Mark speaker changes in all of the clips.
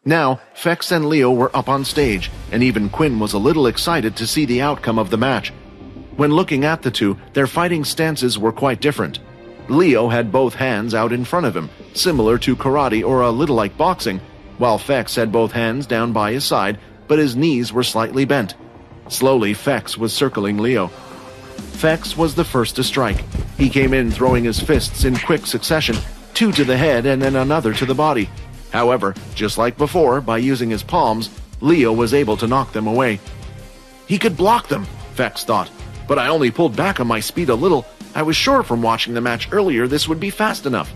Speaker 1: Now, Fex and Leo were up on stage, and even Quinn was a little excited to see the outcome of the match. When looking at the two, their fighting stances were quite different. Leo had both hands out in front of him, similar to karate or a little like boxing, while Fex had both hands down by his side, but his knees were slightly bent. Slowly, Fex was circling Leo. Fex was the first to strike. He came in throwing his fists in quick succession, two to the head and then another to the body. However, just like before, by using his palms, Leo was able to knock them away. He could block them, Fex thought, but I only pulled back on my speed a little. I was sure from watching the match earlier this would be fast enough.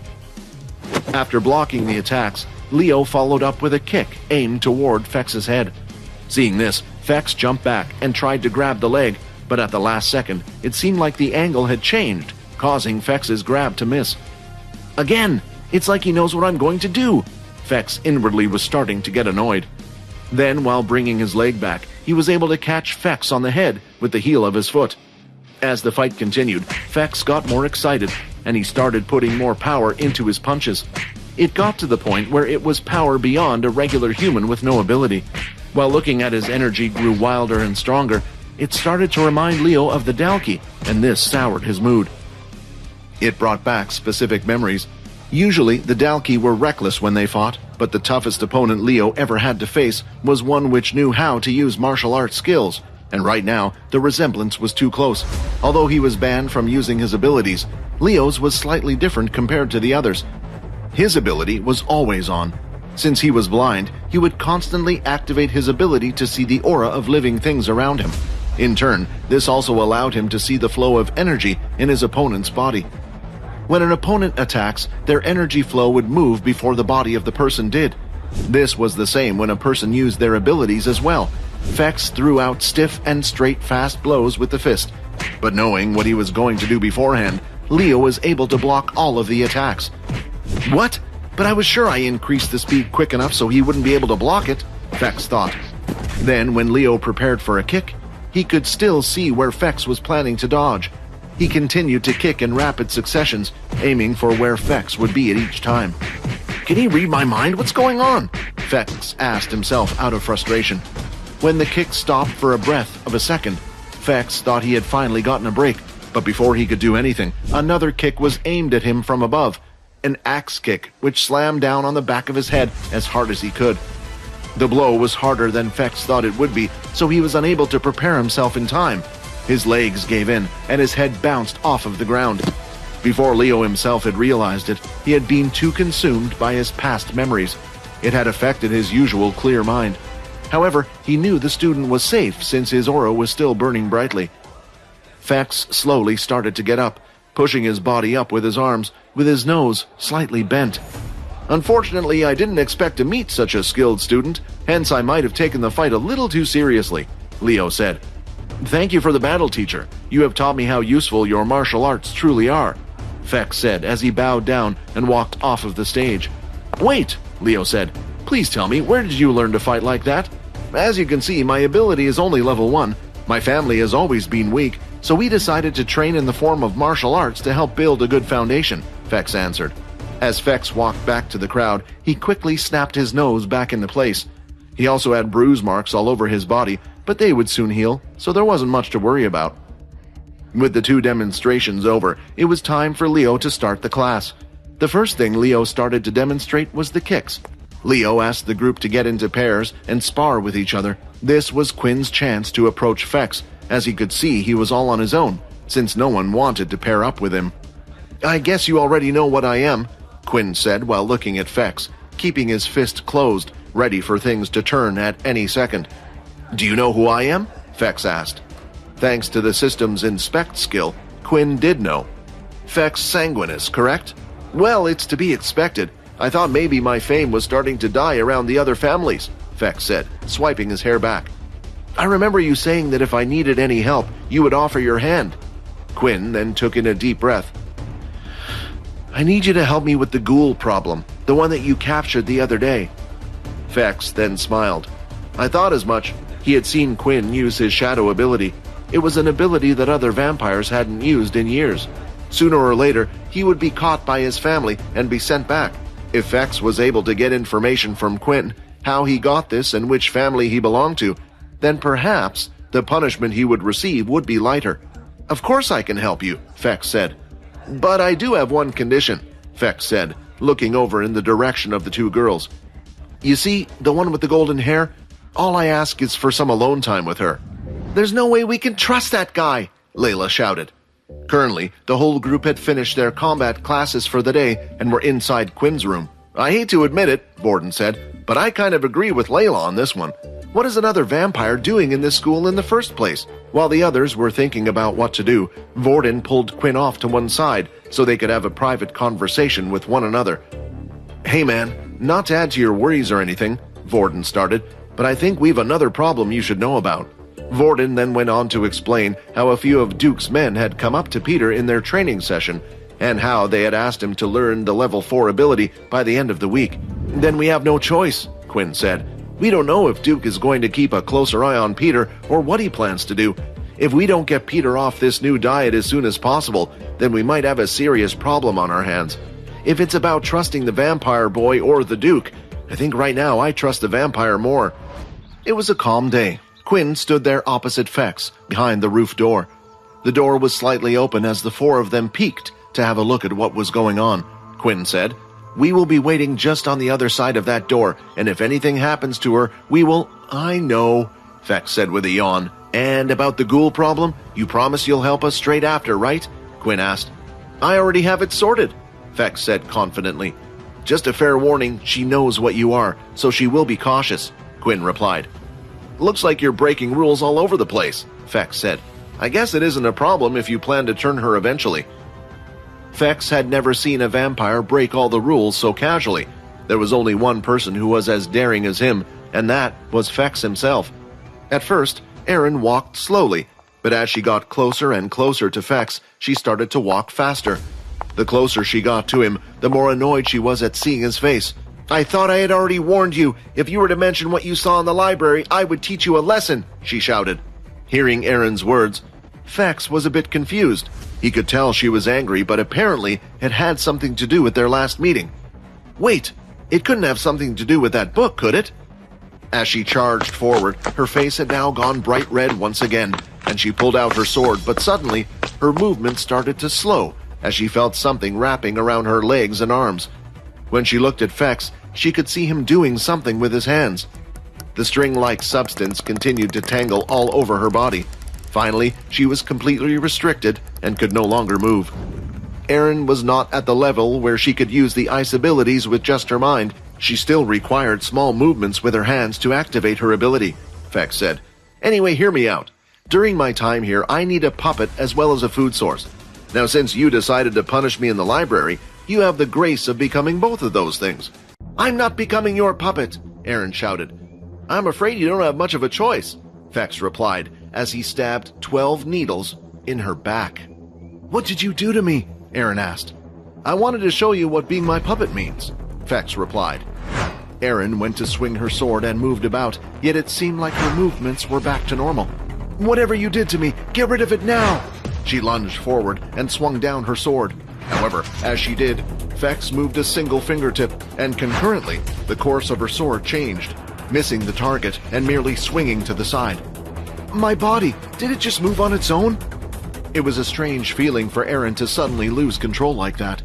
Speaker 1: After blocking the attacks, Leo followed up with a kick aimed toward Fex's head. Seeing this, Fex jumped back and tried to grab the leg, but at the last second, it seemed like the angle had changed, causing Fex's grab to miss. Again, it's like he knows what I'm going to do. Fex inwardly was starting to get annoyed. Then, while bringing his leg back, he was able to catch Fex on the head with the heel of his foot. As the fight continued, Fex got more excited, and he started putting more power into his punches. It got to the point where it was power beyond a regular human with no ability. While looking at his energy grew wilder and stronger, it started to remind Leo of the Dalki, and this soured his mood. It brought back specific memories. Usually, the Dalki were reckless when they fought, but the toughest opponent Leo ever had to face was one which knew how to use martial arts skills, and right now, the resemblance was too close. Although he was banned from using his abilities, Leo's was slightly different compared to the others. His ability was always on. Since he was blind, he would constantly activate his ability to see the aura of living things around him. In turn, this also allowed him to see the flow of energy in his opponent's body. When an opponent attacks, their energy flow would move before the body of the person did. This was the same when a person used their abilities as well. Fex threw out stiff and straight fast blows with the fist, but knowing what he was going to do beforehand, Leo was able to block all of the attacks. What? But I was sure I increased the speed quick enough so he wouldn't be able to block it, Fex thought. Then, when Leo prepared for a kick, he could still see where Fex was planning to dodge. He continued to kick in rapid successions, aiming for where Fex would be at each time. Can he read my mind? What's going on? Fex asked himself out of frustration. When the kick stopped for a breath of a second, Fex thought he had finally gotten a break, but before he could do anything, another kick was aimed at him from above. An axe kick, which slammed down on the back of his head as hard as he could. The blow was harder than Fex thought it would be, so he was unable to prepare himself in time. His legs gave in, and his head bounced off of the ground. Before Leo himself had realized it, he had been too consumed by his past memories. It had affected his usual clear mind. However, he knew the student was safe since his aura was still burning brightly. Fex slowly started to get up, pushing his body up with his arms, with his nose slightly bent. Unfortunately, I didn't expect to meet such a skilled student, hence I might have taken the fight a little too seriously, Leo said. Thank you for the battle, teacher. You have taught me how useful your martial arts truly are, Fex said as he bowed down and walked off of the stage. Wait, Leo said. Please tell me, where did you learn to fight like that? As you can see, my ability is only level 1. My family has always been weak, so we decided to train in the form of martial arts to help build a good foundation, Fex answered. As Fex walked back to the crowd, he quickly snapped his nose back into place. He also had bruise marks all over his body, but they would soon heal, so there wasn't much to worry about. With the 2 demonstrations over, it was time for Leo to start the class. The first thing Leo started to demonstrate was the kicks. Leo asked the group to get into pairs and spar with each other. This was Quinn's chance to approach Fex, as he could see he was all on his own, since no one wanted to pair up with him. I guess you already know what I am, Quinn said while looking at Fex, keeping his fist closed, ready for things to turn at any second. Do you know who I am? Fex asked. Thanks to the system's inspect skill, Quinn did know. Fex Sanguinus, correct? Well, it's to be expected. I thought maybe my fame was starting to die around the other families, Fex said, swiping his hair back. I remember you saying that if I needed any help, you would offer your hand. Quinn then took in a deep breath. I need you to help me with the ghoul problem, the one that you captured the other day. Fex then smiled. I thought as much. He had seen Quinn use his shadow ability. It was an ability that other vampires hadn't used in years. Sooner or later, he would be caught by his family and be sent back. If Fex was able to get information from Quinn, how he got this and which family he belonged to, then perhaps the punishment he would receive would be lighter. Of course I can help you, Fex said. But I do have one condition, Fex said, looking over in the direction of the two girls. You see, the one with the golden hair? All I ask is for some alone time with her. There's no way we can trust that guy, Layla shouted. Currently, the whole group had finished their combat classes for the day and were inside Quinn's room. I hate to admit it, Borden said, but I kind of agree with Layla on this one. What is another vampire doing in this school in the first place? While the others were thinking about what to do, Borden pulled Quinn off to one side so they could have a private conversation with one another. Hey man, not to add to your worries or anything, Borden started, but I think we've another problem you should know about. Borden then went on to explain how a few of Duke's men had come up to Peter in their training session, and how they had asked him to learn the level 4 ability by the end of the week. Then we have no choice, Quinn said. We don't know if Duke is going to keep a closer eye on Peter or what he plans to do. If we don't get Peter off this new diet as soon as possible, then we might have a serious problem on our hands. If it's about trusting the vampire boy or the Duke, I think right now I trust the vampire more. It was a calm day. Quinn stood there opposite Fex, behind the roof door. The door was slightly open as the four of them peeked to have a look at what was going on. Quinn said, We will be waiting just on the other side of that door, and if anything happens to her, we will— I know, Fex said with a yawn. And about the ghoul problem, you promise you'll help us straight after, right? Quinn asked. I already have it sorted, Fex said confidently. Just a fair warning, she knows what you are, so she will be cautious, Quinn replied. Looks like you're breaking rules all over the place, Fex said. I guess it isn't a problem if you plan to turn her eventually. Fex had never seen a vampire break all the rules so casually. There was only one person who was as daring as him, and that was Fex himself. At first, Erin walked slowly, but as she got closer and closer to Fex, she started to walk faster. The closer she got to him, the more annoyed she was at seeing his face. I thought I had already warned you. If you were to mention what you saw in the library, I would teach you a lesson, she shouted. Hearing Erin's words, Fex was a bit confused. He could tell she was angry, but apparently it had something to do with their last meeting. Wait, it couldn't have something to do with that book, could it? As she charged forward, her face had now gone bright red once again, and she pulled out her sword, but suddenly her movement started to slow as she felt something wrapping around her legs and arms. When she looked at Fex, she could see him doing something with his hands. The string-like substance continued to tangle all over her body. Finally, she was completely restricted and could no longer move. Erin was not at the level where she could use the ice abilities with just her mind. She still required small movements with her hands to activate her ability, Fex said. Anyway, hear me out. During my time here, I need a puppet as well as a food source. Now, since you decided to punish me in the library, you have the grace of becoming both of those things. I'm not becoming your puppet, Erin shouted. I'm afraid you don't have much of a choice, Fex replied as he stabbed 12 needles in her back. What did you do to me? Erin asked. I wanted to show you what being my puppet means, Fex replied. Erin went to swing her sword and moved about, yet it seemed like her movements were back to normal. Whatever you did to me, get rid of it now! She lunged forward and swung down her sword. However, as she did, Fex moved a single fingertip, and concurrently, the course of her sword changed, missing the target and merely swinging to the side. My body! Did it just move on its own? It was a strange feeling for Erin to suddenly lose control like that.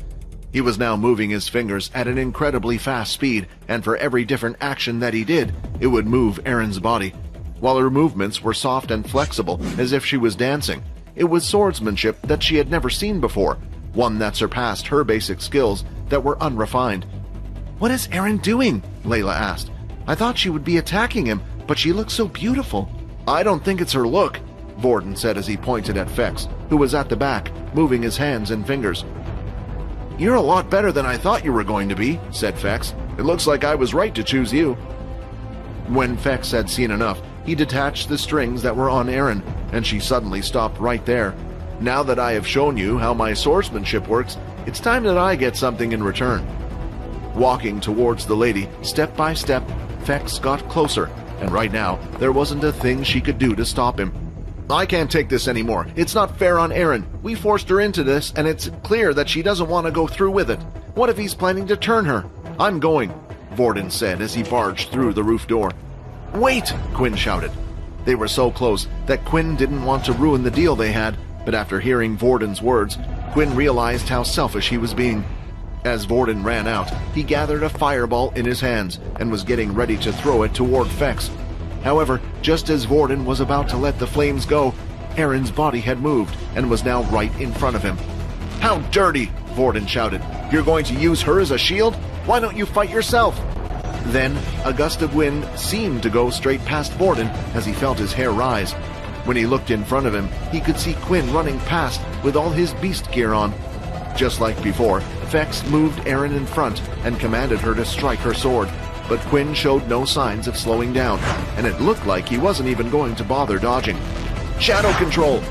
Speaker 1: He was now moving his fingers at an incredibly fast speed, and for every different action that he did, it would move Erin's body. While her movements were soft and flexible, as if she was dancing, it was swordsmanship that she had never seen before, one that surpassed her basic skills that were unrefined. What is Erin doing? Layla asked. I thought she would be attacking him, but she looks so beautiful. I don't think it's her look, Borden said as he pointed at Fex, who was at the back, moving his hands and fingers. You're a lot better than I thought you were going to be, said Fex. It looks like I was right to choose you. When Fex had seen enough, he detached the strings that were on Erin, and she suddenly stopped right there. Now that I have shown you how my swordsmanship works, it's time that I get something in return. Walking towards the lady, step by step, Fex got closer, and right now, there wasn't a thing she could do to stop him. I can't take this anymore. It's not fair on Erin. We forced her into this, and it's clear that she doesn't want to go through with it. What if he's planning to turn her? I'm going, Vorden said as he barged through the roof door. Wait! Quinn shouted. They were so close that Quinn didn't want to ruin the deal they had, but after hearing Vorden's words, Quinn realized how selfish he was being. As Vorden ran out, he gathered a fireball in his hands and was getting ready to throw it toward Fex. However, just as Vorden was about to let the flames go, Erin's body had moved and was now right in front of him. How dirty! Vorden shouted. You're going to use her as a shield? Why don't you fight yourself? Then, a gust of wind seemed to go straight past Vorden as he felt his hair rise. When he looked in front of him, he could see Quinn running past with all his beast gear on. Just like before, Fex moved Erin in front and commanded her to strike her sword, but Quinn showed no signs of slowing down, and it looked like he wasn't even going to bother dodging. Shadow control!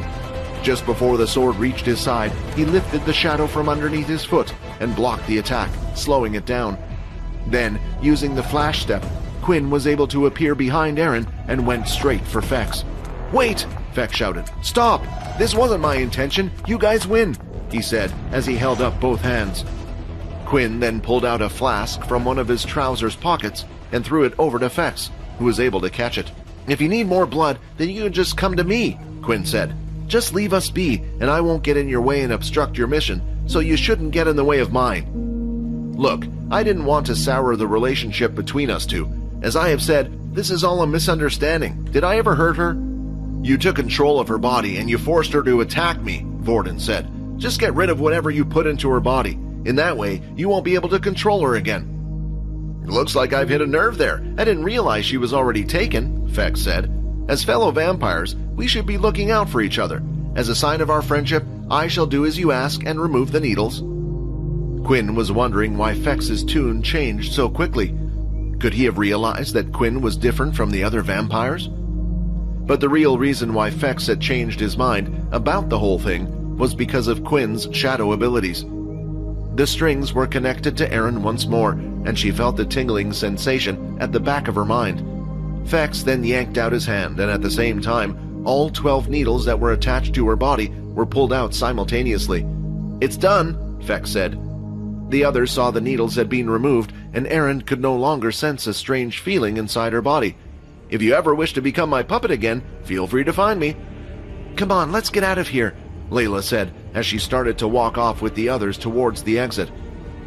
Speaker 1: Just before the sword reached his side, he lifted the shadow from underneath his foot and blocked the attack, slowing it down. Then, using the flash step, Quinn was able to appear behind Erin and went straight for Fex. Wait! Fex shouted. Stop! This wasn't my intention. You guys win, he said as he held up both hands. Quinn then pulled out a flask from one of his trousers pockets and threw it over to Fex, who was able to catch it. If you need more blood, then you can just come to me, Quinn said. Just leave us be, and I won't get in your way and obstruct your mission, so you shouldn't get in the way of mine. Look, I didn't want to sour the relationship between us two. As I have said, this is all a misunderstanding. Did I ever hurt her? You took control of her body and you forced her to attack me, Vorden said. Just get rid of whatever you put into her body. In that way, you won't be able to control her again. Looks like I've hit a nerve there. I didn't realize she was already taken, Fex said. As fellow vampires, we should be looking out for each other. As a sign of our friendship, I shall do as you ask and remove the needles. Quinn was wondering why Fex's tune changed so quickly. Could he have realized that Quinn was different from the other vampires? But the real reason why Fex had changed his mind about the whole thing was because of Quinn's shadow abilities. The strings were connected to Erin once more, and she felt the tingling sensation at the back of her mind. Fex then yanked out his hand, and at the same time, all 12 needles that were attached to her body were pulled out simultaneously. It's done, Fex said. The others saw the needles had been removed, and Erin could no longer sense a strange feeling inside her body. If you ever wish to become my puppet again, feel free to find me. Come on, let's get out of here, Layla said as she started to walk off with the others towards the exit.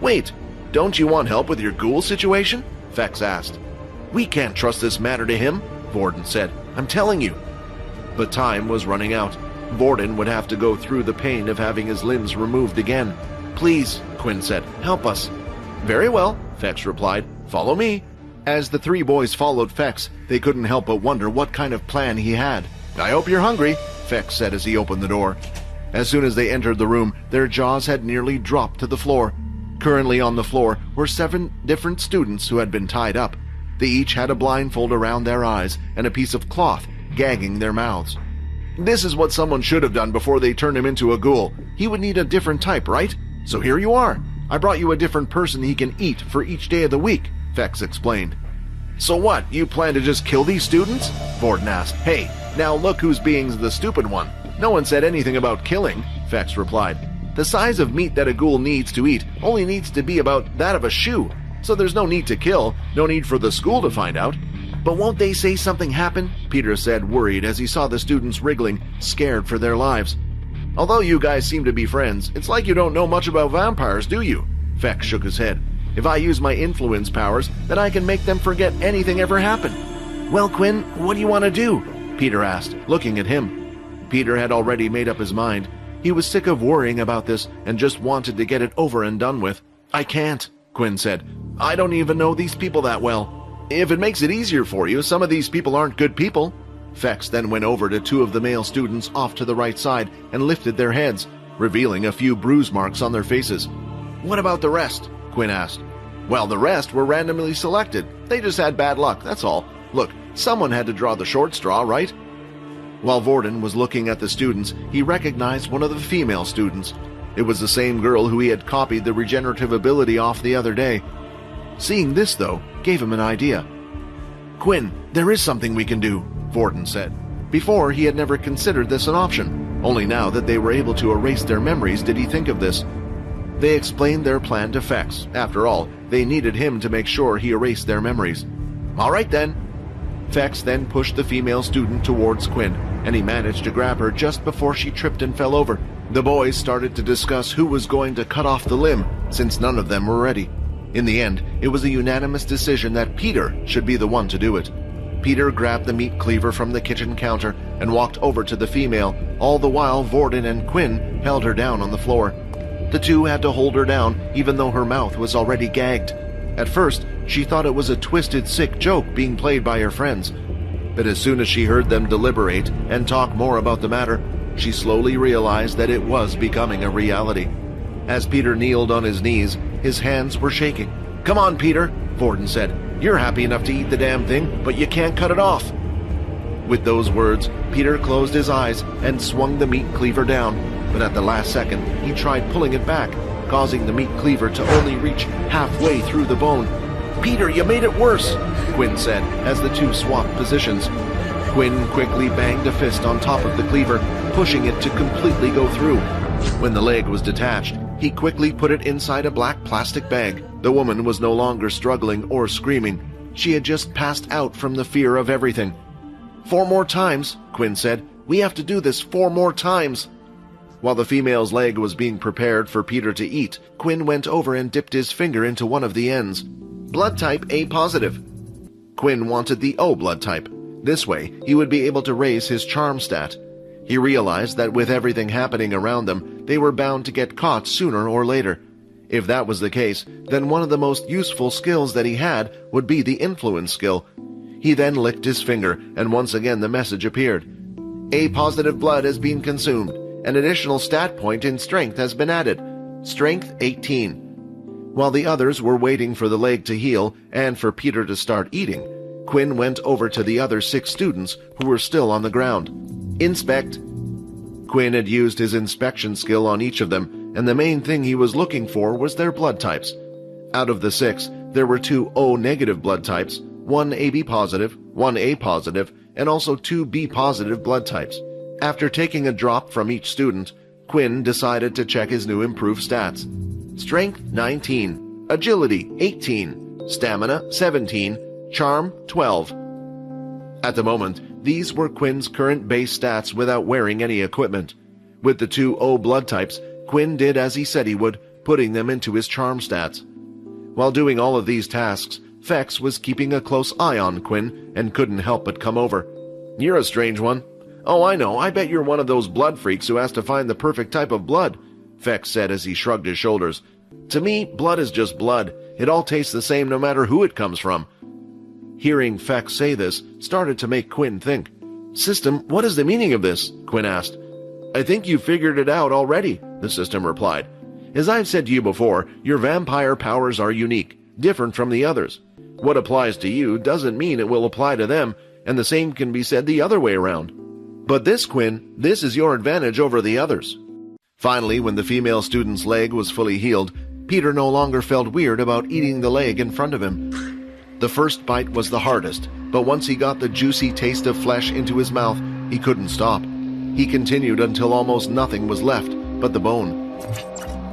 Speaker 1: Wait, don't you want help with your ghoul situation? Fex asked. We can't trust this matter to him, Vorden said. I'm telling you. But time was running out. Vorden would have to go through the pain of having his limbs removed again. Please, Quinn said, help us. Very well, Fex replied. Follow me. As the three boys followed Fex, they couldn't help but wonder what kind of plan he had. I hope you're hungry, Fex said as he opened the door. As soon as they entered the room, their jaws had nearly dropped to the floor. Currently on the floor were 7 different students who had been tied up. They each had a blindfold around their eyes and a piece of cloth gagging their mouths. This is what someone should have done before they turned him into a ghoul. He would need a different type, right? So here you are. I brought you a different person he can eat for each day of the week, Fex explained. So what, you plan to just kill these students? Vorden asked. Hey, now look who's being the stupid one. No one said anything about killing, Fex replied. The size of meat that a ghoul needs to eat only needs to be about that of a shoe. So there's no need to kill, no need for the school to find out. But won't they say something happened? Peter said, worried as he saw the students wriggling, scared for their lives. Although you guys seem to be friends, it's like you don't know much about vampires, do you? Fex shook his head. If I use my influence powers, then I can make them forget anything ever happened. Well, Quinn, what do you want to do? Peter asked, looking at him. Peter had already made up his mind. He was sick of worrying about this and just wanted to get it over and done with. I can't, Quinn said. I don't even know these people that well. If it makes it easier for you, some of these people aren't good people. Fex then went over to 2 of the male students off to the right side and lifted their heads, revealing a few bruise marks on their faces. What about the rest? Quinn asked. Well, the rest were randomly selected. They just had bad luck, that's all. Look, someone had to draw the short straw, right? While Vorden was looking at the students, he recognized one of the female students. It was the same girl who he had copied the regenerative ability off the other day. Seeing this, though, gave him an idea. Quinn, there is something we can do, Vorden said. Before, he had never considered this an option. Only now that they were able to erase their memories did he think of this. They explained their plan to Fex. After all, they needed him to make sure he erased their memories. "All right then." Fex then pushed the female student towards Quinn, and he managed to grab her just before she tripped and fell over. The boys started to discuss who was going to cut off the limb, since none of them were ready. In the end, it was a unanimous decision that Peter should be the one to do it. Peter grabbed the meat cleaver from the kitchen counter and walked over to the female, all the while Vorden and Quinn held her down on the floor. The two had to hold her down even though her mouth was already gagged. At first, she thought it was a twisted, sick joke being played by her friends. But as soon as she heard them deliberate and talk more about the matter, she slowly realized that it was becoming a reality. As Peter kneeled on his knees, his hands were shaking. "Come on, Peter," Vorden said. "You're happy enough to eat the damn thing, but you can't cut it off." With those words, Peter closed his eyes and swung the meat cleaver down, but at the last second, he tried pulling it back, causing the meat cleaver to only reach halfway through the bone. "Peter, you made it worse," Quinn said as the two swapped positions. Quinn quickly banged a fist on top of the cleaver, pushing it to completely go through. When the leg was detached, he quickly put it inside a black plastic bag. The woman was no longer struggling or screaming. She had just passed out from the fear of everything. "4 more times," Quinn said. "We have to do this 4 more times." While the female's leg was being prepared for Peter to eat, Quinn went over and dipped his finger into one of the ends. "Blood type A positive." Quinn wanted the O blood type. This way, he would be able to raise his charm stat. He realized that with everything happening around them, they were bound to get caught sooner or later. If that was the case, then one of the most useful skills that he had would be the influence skill. He then licked his finger, and once again the message appeared. "A positive blood has been consumed. An additional stat point in strength has been added. Strength 18. While the others were waiting for the leg to heal and for Peter to start eating, Quinn went over to the other 6 students who were still on the ground. "Inspect." Quinn had used his inspection skill on each of them, and the main thing he was looking for was their blood types. Out of the 6, there were 2 O-negative blood types, 1 AB positive, 1 A positive, and also 2 B positive blood types. After taking a drop from each student, Quinn decided to check his new improved stats. Strength 19, Agility 18, Stamina 17, Charm 12. At the moment, these were Quinn's current base stats without wearing any equipment. With the 2 O blood types, Quinn did as he said he would, putting them into his charm stats. While doing all of these tasks, Fex was keeping a close eye on Quinn and couldn't help but come over. "You're a strange one." "Oh, I know. I bet you're one of those blood freaks who has to find the perfect type of blood," Fex said as he shrugged his shoulders. "To me, blood is just blood. It all tastes the same no matter who it comes from." Hearing Fex say this started to make Quinn think. "System, what is the meaning of this?" Quinn asked. "I think you figured it out already," the system replied. "As I've said to you before, your vampire powers are unique, different from the others. What applies to you doesn't mean it will apply to them, and the same can be said the other way around. But this, Quinn, this is your advantage over the others." Finally, when the female student's leg was fully healed, Peter no longer felt weird about eating the leg in front of him. The first bite was the hardest, but once he got the juicy taste of flesh into his mouth, he couldn't stop. He continued until almost nothing was left but the bone.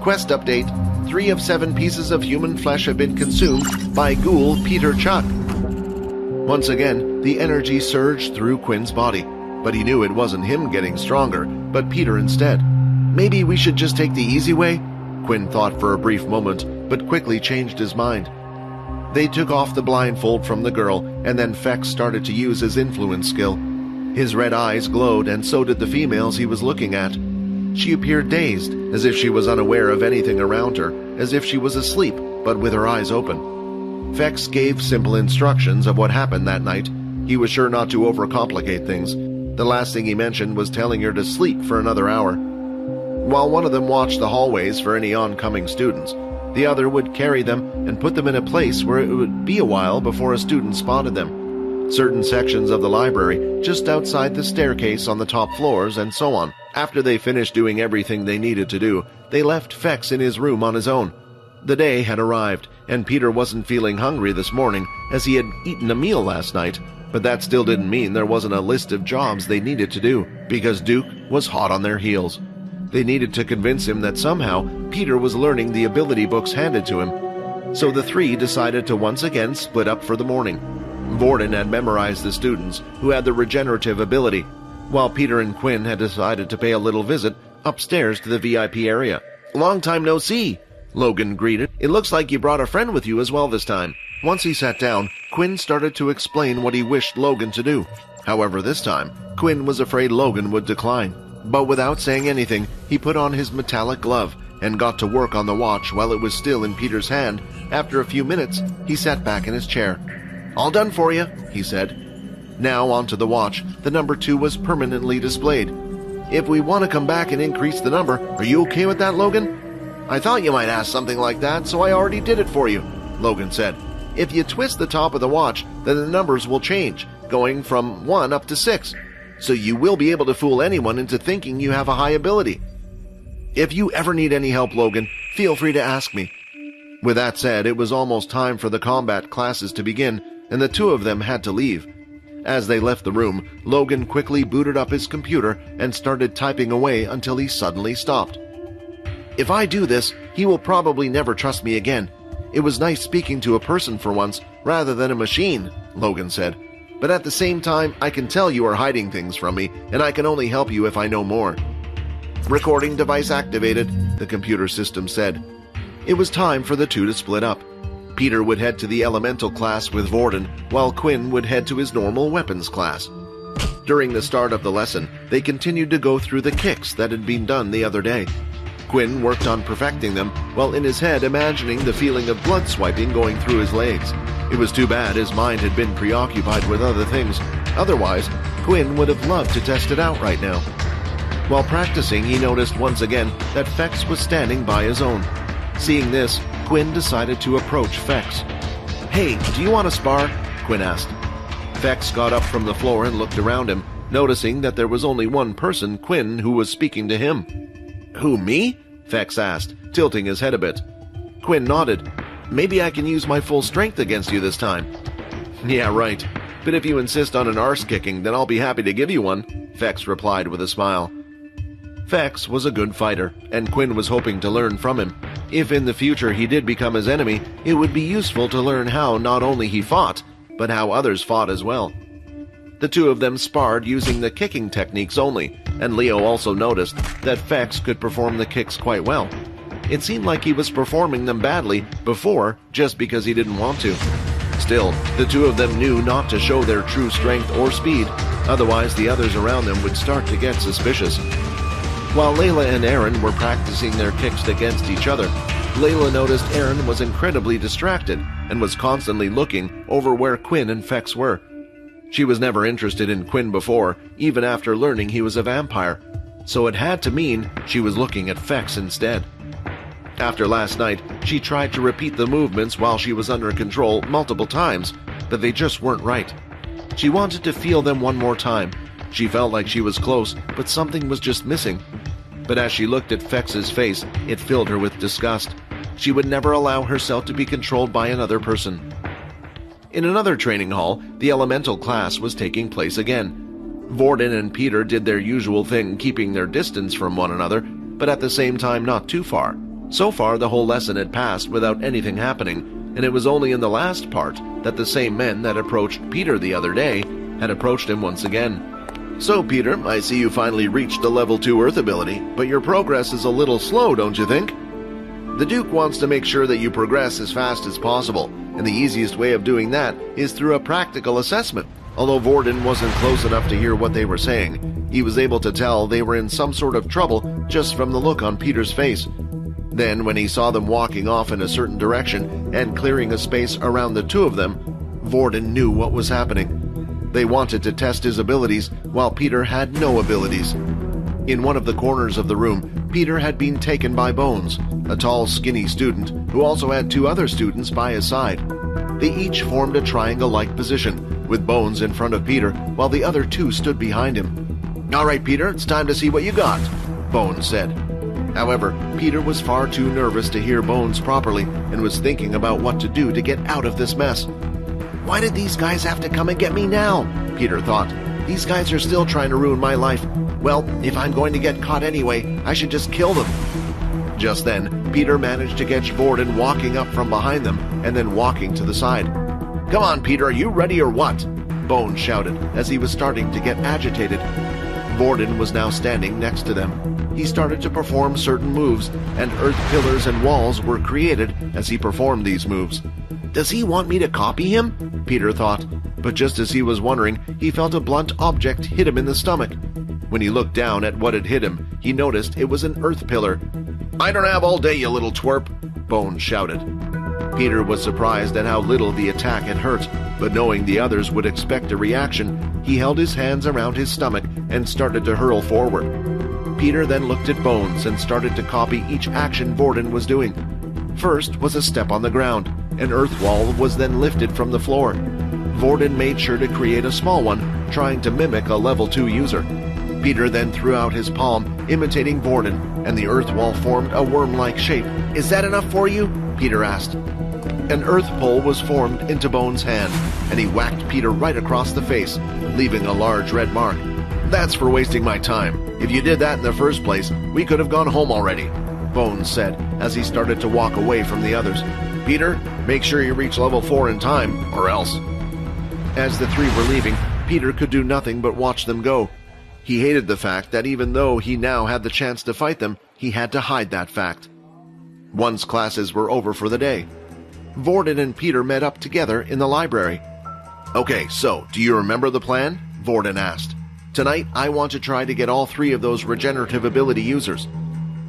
Speaker 1: Quest update: 3 of 7 pieces of human flesh have been consumed by ghoul Peter Chuck. Once again, the energy surged through Quinn's body, but he knew it wasn't him getting stronger, but Peter instead. Maybe we should just take the easy way? Quinn thought for a brief moment, but quickly changed his mind. They took off the blindfold from the girl, and then Fex started to use his influence skill. His red eyes glowed, and so did the females he was looking at. She appeared dazed, as if she was unaware of anything around her, as if she was asleep, but with her eyes open. Fex gave simple instructions of what happened that night. He was sure not to overcomplicate things. The last thing he mentioned was telling her to sleep for another hour. While one of them watched the hallways for any oncoming students, the other would carry them and put them in a place where it would be a while before a student spotted them. Certain sections of the library, just outside the staircase on the top floors, and so on. After they finished doing everything they needed to do, they left Fex in his room on his own. The day had arrived, and Peter wasn't feeling hungry this morning, as he had eaten a meal last night. But that still didn't mean there wasn't a list of jobs they needed to do, because Duke was hot on their heels. They needed to convince him that somehow Peter was learning the ability books handed to him. So the three decided to once again split up for the morning. Vorden had memorized the students who had the regenerative ability, while Peter and Quinn had decided to pay a little visit upstairs to the VIP area. "Long time no see," Logan greeted. "It looks like you brought a friend with you as well this time." Once he sat down, Quinn started to explain what he wished Logan to do. However, this time, Quinn was afraid Logan would decline. But without saying anything, he put on his metallic glove and got to work on the watch while it was still in Peter's hand. After a few minutes, he sat back in his chair. "All done for you," he said. Now onto the watch, the number 2 was permanently displayed. "If we want to come back and increase the number, are you okay with that, Logan?" "I thought you might ask something like that, so I already did it for you," Logan said. "If you twist the top of the watch, then the numbers will change, going from 1 up to 6. So you will be able to fool anyone into thinking you have a high ability. If you ever need any help, Logan, feel free to ask me." With that said, it was almost time for the combat classes to begin, and the two of them had to leave. As they left the room, Logan quickly booted up his computer and started typing away until he suddenly stopped. "If I do this, he will probably never trust me again. It was nice speaking to a person for once, rather than a machine," Logan said. "But at the same time, I can tell you are hiding things from me, and I can only help you if I know more." "Recording device activated," the computer system said. It was time for the two to split up. Peter would head to the elemental class with Vorden, while Quinn would head to his normal weapons class. During the start of the lesson, they continued to go through the kicks that had been done the other day. Quinn worked on perfecting them, while in his head imagining the feeling of blood swiping going through his legs. It was too bad his mind had been preoccupied with other things. Otherwise, Quinn would have loved to test it out right now. While practicing, he noticed once again that Fex was standing by his own. Seeing this, Quinn decided to approach Fex. "Hey, do you want to spar?" Quinn asked. Fex got up from the floor and looked around him, noticing that there was only one person, Quinn, who was speaking to him. "Who, me?" Fex asked, tilting his head a bit. Quinn nodded. "Maybe I can use my full strength against you this time." "Yeah, right. But if you insist on an arse kicking, then I'll be happy to give you one," Fex replied with a smile. Fex was a good fighter, and Quinn was hoping to learn from him. If in the future he did become his enemy, it would be useful to learn how not only he fought, but how others fought as well. The two of them sparred using the kicking techniques only, and Leo also noticed that Fex could perform the kicks quite well. It seemed like he was performing them badly before just because he didn't want to. Still, the two of them knew not to show their true strength or speed, otherwise the others around them would start to get suspicious. While Layla and Aaron were practicing their kicks against each other, Layla noticed Aaron was incredibly distracted and was constantly looking over where Quinn and Fex were. She was never interested in Quinn before, even after learning he was a vampire, so it had to mean she was looking at Fex instead. After last night, she tried to repeat the movements while she was under control multiple times, but they just weren't right. She wanted to feel them one more time. She felt like she was close, but something was just missing. But as she looked at Fex's face, it filled her with disgust. She would never allow herself to be controlled by another person. In another training hall, the elemental class was taking place again. Vorden and Peter did their usual thing, keeping their distance from one another, but at the same time not too far. So far, the whole lesson had passed without anything happening, and it was only in the last part that the same men that approached Peter the other day had approached him once again. "So, Peter, I see you finally reached the level 2 Earth ability, but your progress is a little slow, don't you think? The Duke wants to make sure that you progress as fast as possible, and the easiest way of doing that is through a practical assessment." Although Vorden wasn't close enough to hear what they were saying, he was able to tell they were in some sort of trouble just from the look on Peter's face. Then, when he saw them walking off in a certain direction and clearing a space around the two of them, Vorden knew what was happening. They wanted to test his abilities, while Peter had no abilities. In one of the corners of the room, Peter had been taken by Bones, a tall, skinny student who also had two other students by his side. They each formed a triangle-like position, with Bones in front of Peter, while the other two stood behind him. "All right, Peter, it's time to see what you got," Bones said. However, Peter was far too nervous to hear Bones properly and was thinking about what to do to get out of this mess. "Why did these guys have to come and get me now?" Peter thought. These guys are still trying to ruin my life. Well, if I'm going to get caught anyway, I should just kill them." Just then, Peter managed to catch Vorden walking up from behind them and then walking to the side. "Come on, Peter, are you ready or what?" Bones shouted as he was starting to get agitated. Vorden was now standing next to them. He started to perform certain moves, and earth pillars and walls were created as he performed these moves. "Does he want me to copy him?" Peter thought, but just as he was wondering, he felt a blunt object hit him in the stomach. When he looked down at what had hit him, he noticed it was an earth pillar. "I don't have all day, you little twerp," Bones shouted. Peter was surprised at how little the attack had hurt, but knowing the others would expect a reaction, he held his hands around his stomach and started to hurl forward. Peter then looked at Bones and started to copy each action Vorden was doing. First was a step on the ground. An earth wall was then lifted from the floor. Vorden made sure to create a small one, trying to mimic a level 2 user. Peter then threw out his palm, imitating Vorden, and the earth wall formed a worm-like shape. "Is that enough for you?" Peter asked. An earth pole was formed into Bones' hand, and he whacked Peter right across the face, leaving a large red mark. "That's for wasting my time. If you did that in the first place, we could have gone home already," Bones said as he started to walk away from the others. "Peter, make sure you reach level 4 in time, or else." As the three were leaving, Peter could do nothing but watch them go. He hated the fact that even though he now had the chance to fight them, he had to hide that fact. Once classes were over for the day, Vorden and Peter met up together in the library. "Okay, so, do you remember the plan?" Vorden asked. "Tonight, I want to try to get all 3 of those regenerative ability users.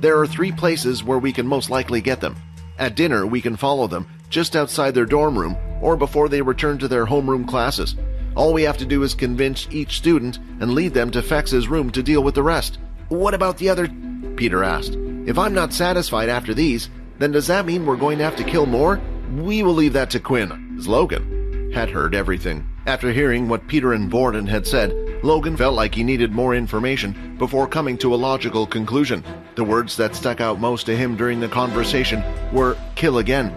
Speaker 1: There are 3 places where we can most likely get them. At dinner, we can follow them just outside their dorm room or before they return to their homeroom classes. All we have to do is convince each student and lead them to Fex's room to deal with the rest." "What about the other?" Peter asked. "If I'm not satisfied after these, then does that mean we're going to have to kill more?" "We will leave that to Quinn." Logan had heard everything. After hearing what Peter and Vorden had said, Logan felt like he needed more information before coming to a logical conclusion. The words that stuck out most to him during the conversation were, "kill again."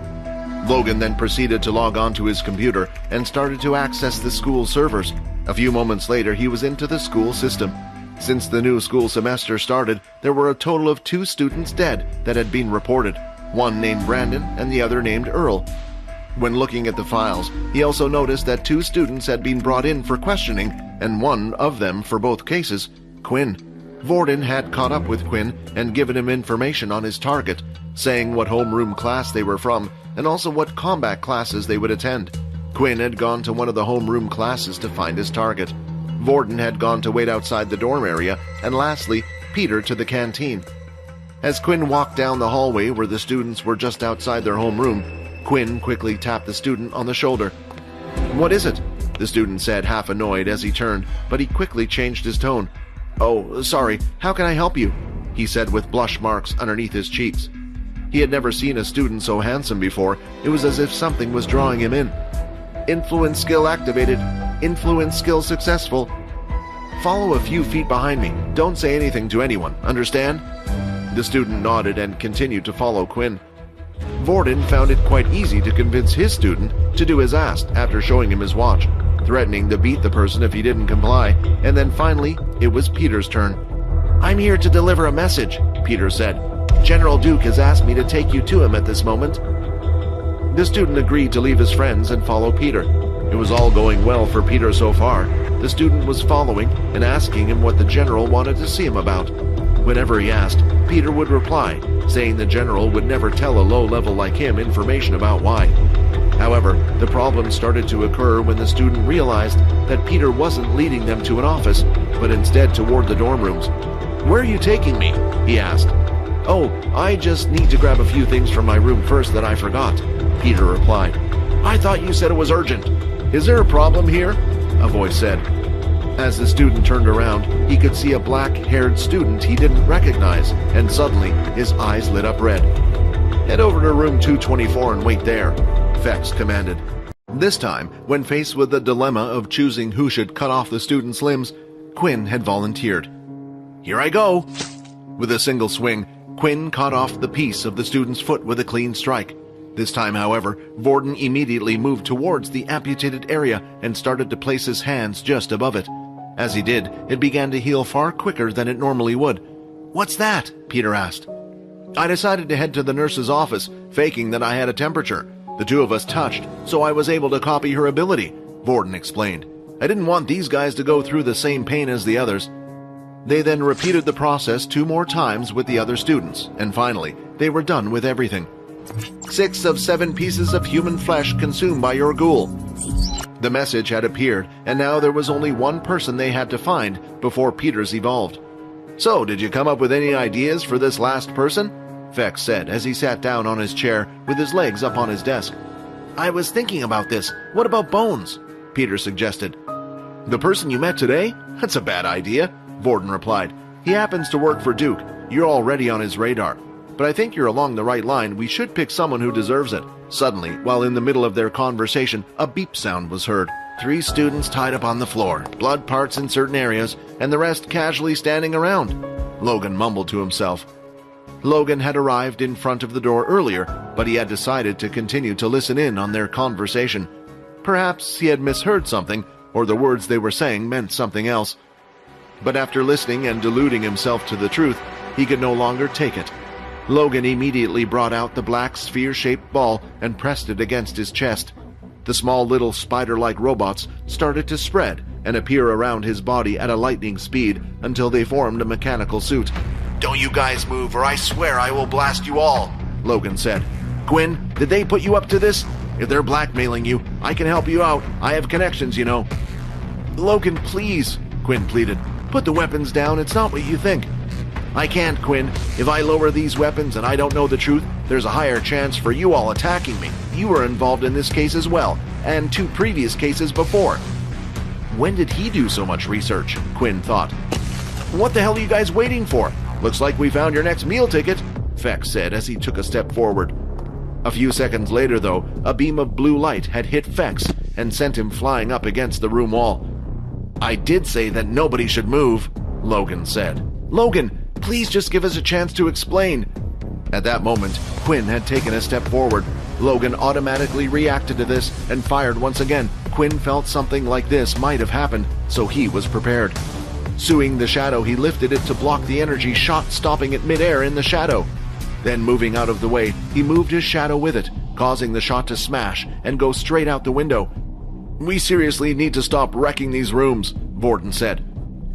Speaker 1: Logan then proceeded to log on to his computer and started to access the school servers. A few moments later, he was into the school system. Since the new school semester started, there were a total of 2 students dead that had been reported, one named Brandon and the other named Earl. When looking at the files, he also noticed that 2 students had been brought in for questioning, and one of them for both cases, Quinn. Vorden had caught up with Quinn and given him information on his target, saying what homeroom class they were from and also what combat classes they would attend. Quinn had gone to one of the homeroom classes to find his target. Vorden had gone to wait outside the dorm area, and lastly, Peter to the canteen. As Quinn walked down the hallway where the students were just outside their homeroom, Quinn quickly tapped the student on the shoulder. "What is it?" the student said, half annoyed as he turned, but he quickly changed his tone. "Oh, sorry, how can I help you?" he said with blush marks underneath his cheeks. He had never seen a student so handsome before. It was as if something was drawing him in. "Influence skill activated. Influence skill successful. Follow a few feet behind me. Don't say anything to anyone, understand?" The student nodded and continued to follow Quinn. Vorden found it quite easy to convince his student to do as asked after showing him his watch, threatening to beat the person if he didn't comply, and then finally, it was Peter's turn. "I'm here to deliver a message," Peter said. "General Duke has asked me to take you to him at this moment." The student agreed to leave his friends and follow Peter. It was all going well for Peter so far. The student was following and asking him what the general wanted to see him about. Whenever he asked, Peter would reply, saying the general would never tell a low level like him information about why. However, the problem started to occur when the student realized that Peter wasn't leading them to an office, but instead toward the dorm rooms. "Where are you taking me?" he asked. "Oh, I just need to grab a few things from my room first that I forgot," Peter replied. "I thought you said it was urgent. Is there a problem here?" a voice said. As the student turned around, he could see a black-haired student he didn't recognize, and suddenly his eyes lit up red. "Head over to room 224 and wait there," Fex commanded. This time, when faced with the dilemma of choosing who should cut off the student's limbs, Quinn had volunteered. "Here I go!" With a single swing, Quinn cut off the piece of the student's foot with a clean strike. This time, however, Vorden immediately moved towards the amputated area and started to place his hands just above it. As he did, it began to heal far quicker than it normally would. "What's that?" Peter asked. "I decided to head to the nurse's office, faking that I had a temperature. The two of us touched, so I was able to copy her ability," Vorden explained. "I didn't want these guys to go through the same pain as the others." They then repeated the process 2 more times with the other students, and finally, they were done with everything. 6 of 7 pieces of human flesh consumed by your ghoul. The message had appeared, and now there was only one person they had to find before Peters evolved. "So, did you come up with any ideas for this last person?" Fex said as he sat down on his chair with his legs up on his desk. "I was thinking about this. What about Bones?" Peter suggested. "The person you met today? That's a bad idea," Vorden replied. "He happens to work for Duke. You're already on his radar. But I think you're along the right line. We should pick someone who deserves it." Suddenly, while in the middle of their conversation, a beep sound was heard. 3 students tied up on the floor, blood parts in certain areas, and the rest casually standing around. Logan mumbled to himself. Logan had arrived in front of the door earlier, but he had decided to continue to listen in on their conversation. Perhaps he had misheard something, or the words they were saying meant something else. But after listening and deluding himself to the truth, he could no longer take it. Logan immediately brought out the black sphere-shaped ball and pressed it against his chest. The small little spider-like robots started to spread and appear around his body at a lightning speed until they formed a mechanical suit. "Don't you guys move, or I swear I will blast you all," Logan said. "Quinn, did they put you up to this? If they're blackmailing you, I can help you out. I have connections, you know." "Logan, please," Quinn pleaded. "Put the weapons down. It's not what you think." "I can't, Quinn. If I lower these weapons and I don't know the truth, there's a higher chance for you all attacking me. You were involved in this case as well, and 2 previous cases before." When did he do so much research? Quinn thought. "What the hell are you guys waiting for? Looks like we found your next meal ticket," Fex said as he took a step forward. A few seconds later, though, a beam of blue light had hit Fex and sent him flying up against the room wall. "I did say that nobody should move," Logan said. "Logan, please just give us a chance to explain." At that moment, Quinn had taken a step forward. Logan automatically reacted to this and fired once again. Quinn felt something like this might have happened, so he was prepared. Suing the shadow, he lifted it to block the energy shot, stopping it midair in the shadow. Then, moving out of the way, he moved his shadow with it, causing the shot to smash and go straight out the window. "We seriously need to stop wrecking these rooms," Vorden said.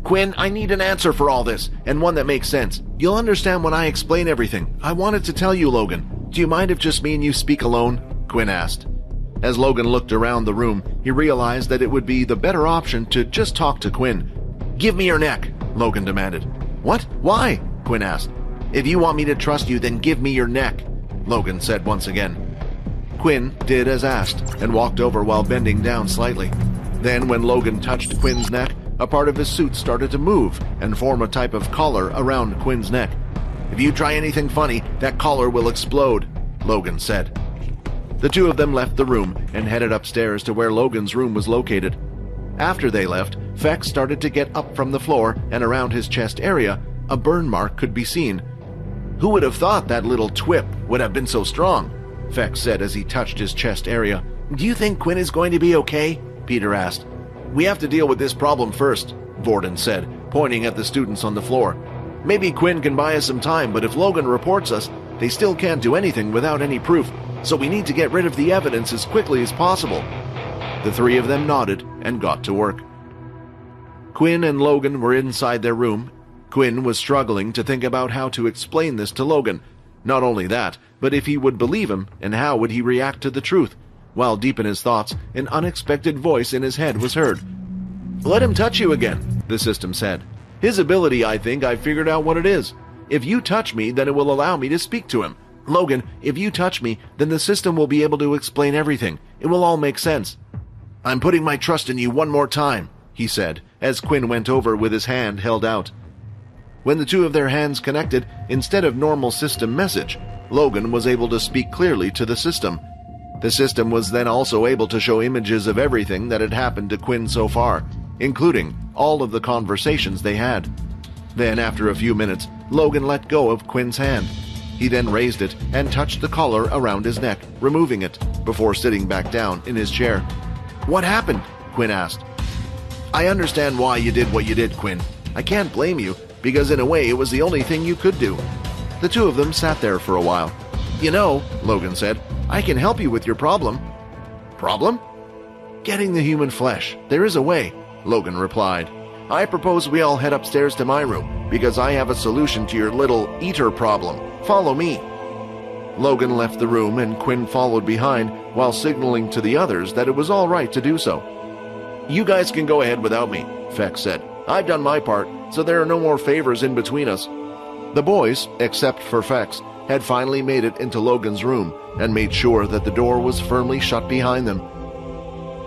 Speaker 1: "Quinn, I need an answer for all this, and one that makes sense. You'll understand when I explain everything. I wanted to tell you, Logan. Do you mind if just me and you speak alone?" Quinn asked. As Logan looked around the room, he realized that it would be the better option to just talk to Quinn. "Give me your neck," Logan demanded. "What? Why?" Quinn asked. "If you want me to trust you, then give me your neck," Logan said once again. Quinn did as asked and walked over while bending down slightly. Then, when Logan touched Quinn's neck, a part of his suit started to move and form a type of collar around Quinn's neck. "If you try anything funny, that collar will explode," Logan said. The two of them left the room and headed upstairs to where Logan's room was located. After they left, Fex started to get up from the floor, and around his chest area, a burn mark could be seen. "Who would have thought that little twip would have been so strong?" Fex said as he touched his chest area. "Do you think Quinn is going to be okay?" Peter asked. "We have to deal with this problem first," Vorden said, pointing at the students on the floor. "Maybe Quinn can buy us some time, but if Logan reports us, they still can't do anything without any proof, so we need to get rid of the evidence as quickly as possible." The 3 of them nodded and got to work. Quinn and Logan were inside their room. Quinn was struggling to think about how to explain this to Logan. Not only that, but if he would believe him, and how would he react to the truth? While deep in his thoughts, an unexpected voice in his head was heard. "Let him touch you again," the system said. "His ability, I think I've figured out what it is. If you touch me, then it will allow me to speak to him. Logan, if you touch me, then the system will be able to explain everything. It will all make sense." "I'm putting my trust in you one more time," he said, as Quinn went over with his hand held out. When the 2 of their hands connected, instead of normal system message, Logan was able to speak clearly to the system. The system was then also able to show images of everything that had happened to Quinn so far, including all of the conversations they had. Then, after a few minutes, Logan let go of Quinn's hand. He then raised it and touched the collar around his neck, removing it, before sitting back down in his chair. "What happened?" Quinn asked. I understand why you did what you did, Quinn. I can't blame you, because in a way it was the only thing you could do. The two of them sat there for a while. You know, Logan said, I can help you with your problem. Problem? Getting the human flesh. There is a way, Logan replied. I propose we all head upstairs to my room, because I have a solution to your little eater problem. Follow me. Logan left the room and Quinn followed behind while signaling to the others that it was all right to do so. You guys can go ahead without me, Feck said. I've done my part, so there are no more favors in between us. The boys, except for Fex, had finally made it into Logan's room and made sure that the door was firmly shut behind them.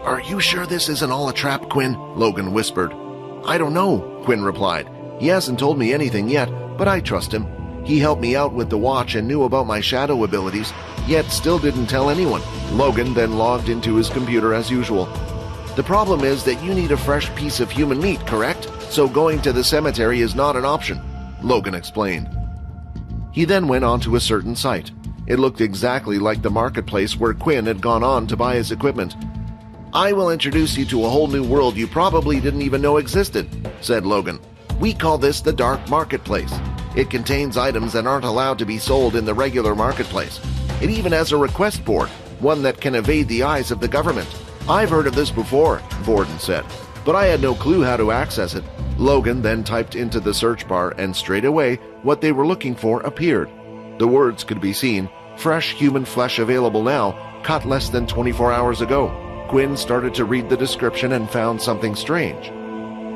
Speaker 1: Are you sure this isn't all a trap, Quinn? Logan whispered. I don't know, Quinn replied. He hasn't told me anything yet, but I trust him. He helped me out with the watch and knew about my shadow abilities, yet still didn't tell anyone. Logan then logged into his computer as usual. The problem is that you need a fresh piece of human meat, correct? So going to the cemetery is not an option, Logan explained. He then went on to a certain site. It looked exactly like the marketplace where Quinn had gone on to buy his equipment. I will introduce you to a whole new world you probably didn't even know existed, said Logan. We call this the Dark Marketplace. It contains items that aren't allowed to be sold in the regular marketplace. It even has a request board, one that can evade the eyes of the government. I've heard of this before, Borden said, but I had no clue how to access it. Logan then typed into the search bar and straight away what they were looking for appeared. The words could be seen, fresh human flesh available now, cut less than 24 hours ago. Quinn started to read the description and found something strange.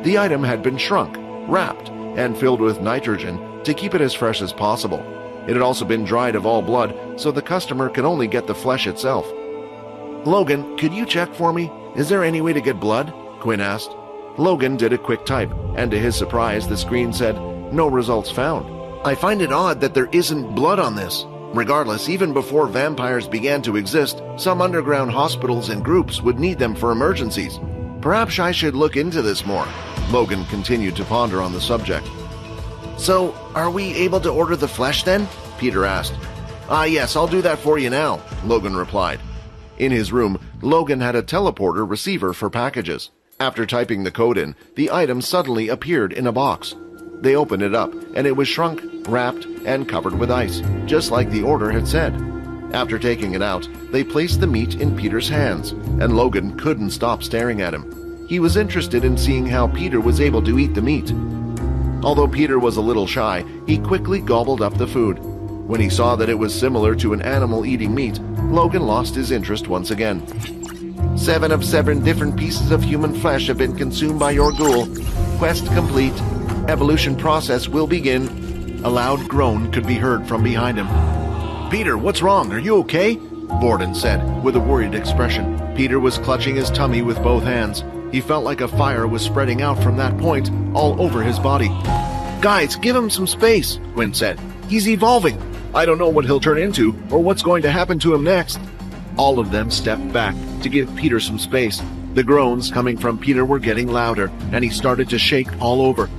Speaker 1: The item had been shrunk, wrapped, and filled with nitrogen to keep it as fresh as possible. It had also been dried of all blood, so the customer could only get the flesh itself. Logan, could you check for me? Is there any way to get blood? Quinn asked. Logan did a quick type, and to his surprise, the screen said, no results found. I find it odd that there isn't blood on this. Regardless, even before vampires began to exist, some underground hospitals and groups would need them for emergencies. Perhaps I should look into this more. Logan continued to ponder on the subject. So, are we able to order the flesh then? Peter asked. Yes, I'll do that for you now, Logan replied. In his room, Logan had a teleporter receiver for packages. After typing the code in, the item suddenly appeared in a box. They opened it up, and it was shrunk, wrapped, and covered with ice, just like the order had said. After taking it out, they placed the meat in Peter's hands, and Logan couldn't stop staring at him. He was interested in seeing how Peter was able to eat the meat. Although Peter was a little shy, he quickly gobbled up the food. When he saw that it was similar to an animal eating meat, Logan lost his interest once again. 7 of 7 different pieces of human flesh have been consumed by your ghoul. Quest complete. Evolution process will begin. A loud groan could be heard from behind him. Peter, what's wrong? Are you okay? Borden said, with a worried expression. Peter was clutching his tummy with both hands. He felt like a fire was spreading out from that point all over his body. Guys, give him some space, Quinn said. He's evolving. I don't know what he'll turn into or what's going to happen to him next. All of them stepped back to give Peter some space. The groans coming from Peter were getting louder, and he started to shake all over.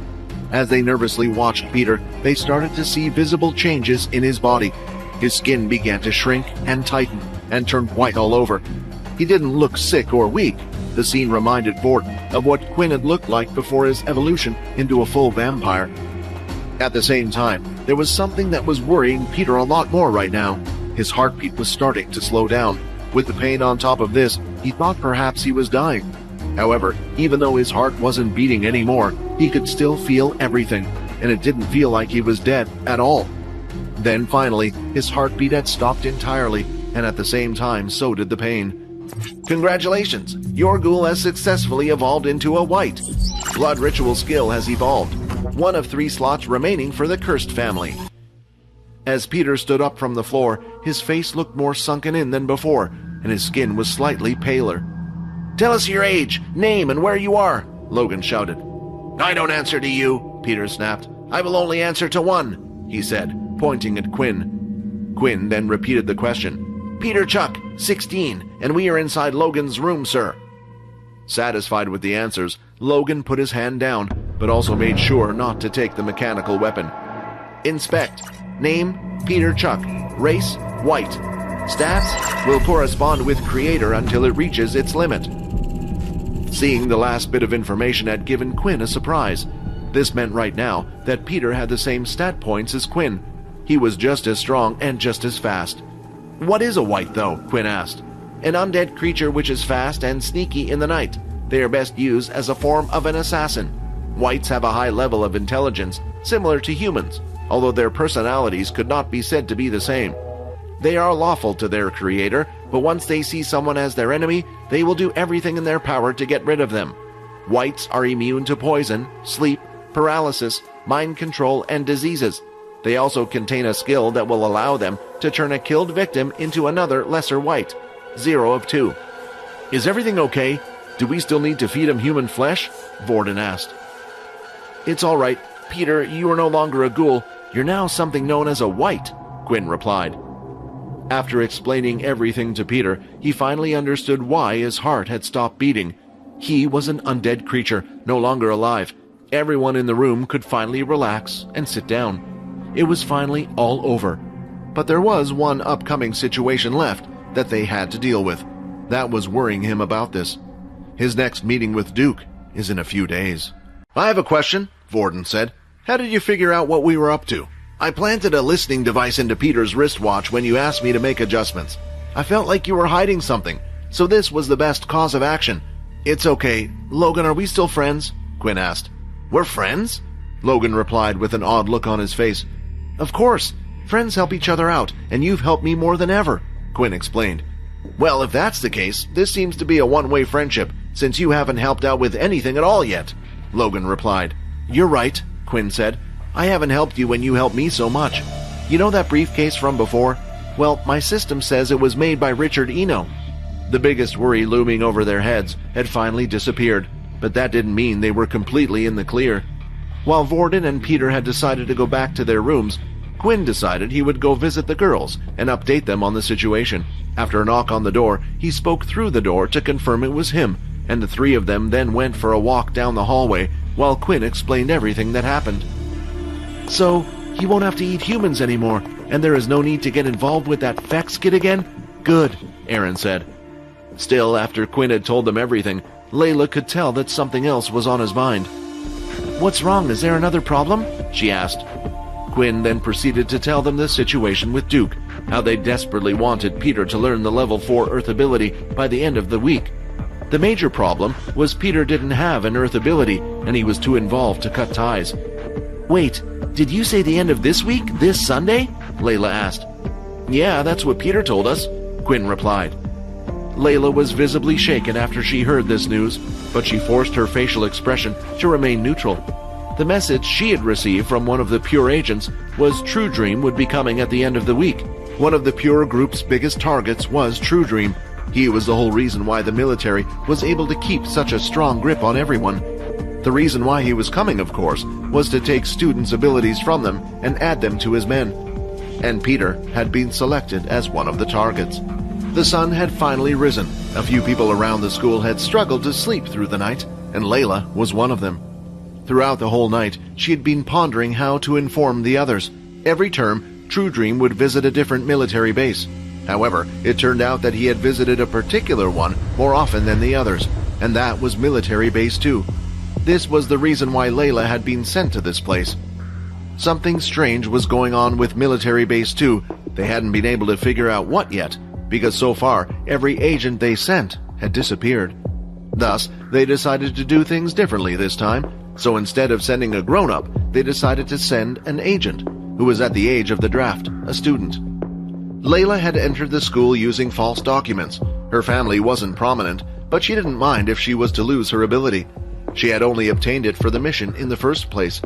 Speaker 1: As they nervously watched Peter, they started to see visible changes in his body. His skin began to shrink and tighten and turn white all over. He didn't look sick or weak. The scene reminded Borden of what Quinn had looked like before his evolution into a full vampire. At the same time, there was something that was worrying Peter a lot more right now. His heartbeat was starting to slow down. With the pain on top of this, he thought perhaps he was dying. However, even though his heart wasn't beating anymore, he could still feel everything, and it didn't feel like he was dead at all. Then finally, his heartbeat had stopped entirely, and at the same time, so did the pain. Congratulations! Your ghoul has successfully evolved into a white. Blood ritual skill has evolved. 1 of 3 slots remaining for the cursed family. As Peter stood up from the floor, his face looked more sunken in than before, and his skin was slightly paler. Tell us your age, name, and where you are, Logan shouted. I don't answer to you, Peter snapped. I will only answer to one, he said, pointing at Quinn. Quinn then repeated the question. Peter Chuck, 16, and we are inside Logan's room, sir. Satisfied with the answers, Logan put his hand down, but also made sure not to take the mechanical weapon. Inspect. Name, Peter Chuck. Race, white. Stats will correspond with creator until it reaches its limit. Seeing the last bit of information had given Quinn a surprise. This meant right now that Peter had the same stat points as Quinn. He was just as strong and just as fast. "What is a wight, though?" Quinn asked. "An undead creature which is fast and sneaky in the night. They are best used as a form of an assassin. Wights have a high level of intelligence, similar to humans, although their personalities could not be said to be the same. They are lawful to their creator, but once they see someone as their enemy, they will do everything in their power to get rid of them. Wights are immune to poison, sleep, paralysis, mind control, and diseases. They also contain a skill that will allow them to turn a killed victim into another lesser wight. 0 of 2. "Is everything okay? Do we still need to feed him human flesh?" Vorden asked. "It's all right. Peter, you are no longer a ghoul. You're now something known as a wight," Quinn replied. After explaining everything to Peter, he finally understood why his heart had stopped beating. He was an undead creature, no longer alive. Everyone in the room could finally relax and sit down. It was finally all over. But there was one upcoming situation left that they had to deal with. That was worrying him about this. His next meeting with Duke is in a few days. "I have a question," Vorden said. "How did you figure out what we were up to? I planted a listening device into Peter's wristwatch when you asked me to make adjustments. I felt like you were hiding something, so this was the best cause of action." "It's okay. Logan, are we still friends?" Quinn asked. "We're friends?" Logan replied with an odd look on his face. "Of course. Friends help each other out, and you've helped me more than ever," Quinn explained. "Well, if that's the case, this seems to be a one-way friendship, since you haven't helped out with anything at all yet," Logan replied. "You're right," Quinn said. "I haven't helped you when you helped me so much. You know that briefcase from before? Well, my system says it was made by Richard Eno." The biggest worry looming over their heads had finally disappeared, but that didn't mean they were completely in the clear. While Vorden and Peter had decided to go back to their rooms, Quinn decided he would go visit the girls and update them on the situation. After a knock on the door, he spoke through the door to confirm it was him, and the three of them then went for a walk down the hallway while Quinn explained everything that happened. "So, he won't have to eat humans anymore, and there is no need to get involved with that Fex kid again? Good," Aaron said. Still, after Quinn had told them everything, Layla could tell that something else was on his mind. "What's wrong? Is there another problem?" she asked. Quinn then proceeded to tell them the situation with Duke, how they desperately wanted Peter to learn the level 4 Earth ability by the end of the week. The major problem was Peter didn't have an Earth ability, and he was too involved to cut ties. "Wait, did you say the end of this week, this Sunday?" Layla asked. "Yeah, that's what Peter told us," Quinn replied. Layla was visibly shaken after she heard this news, but she forced her facial expression to remain neutral. The message she had received from one of the Pure agents was True Dream would be coming at the end of the week. One of the Pure group's biggest targets was True Dream. He was the whole reason why the military was able to keep such a strong grip on everyone. The reason why he was coming, of course, was to take students' abilities from them and add them to his men. And Peter had been selected as one of the targets. The sun had finally risen. A few people around the school had struggled to sleep through the night, and Layla was one of them. Throughout the whole night, she had been pondering how to inform the others. Every term, True Dream would visit a different military base. However, it turned out that he had visited a particular one more often than the others, and that was Military Base 2. This was the reason why Layla had been sent to this place. Something strange was going on with Military Base 2. They hadn't been able to figure out what yet, because so far, every agent they sent had disappeared. Thus, they decided to do things differently this time. So instead of sending a grown-up, they decided to send an agent, who was at the age of the draft, a student. Layla had entered the school using false documents. Her family wasn't prominent, but she didn't mind if she was to lose her ability. She had only obtained it for the mission in the first place.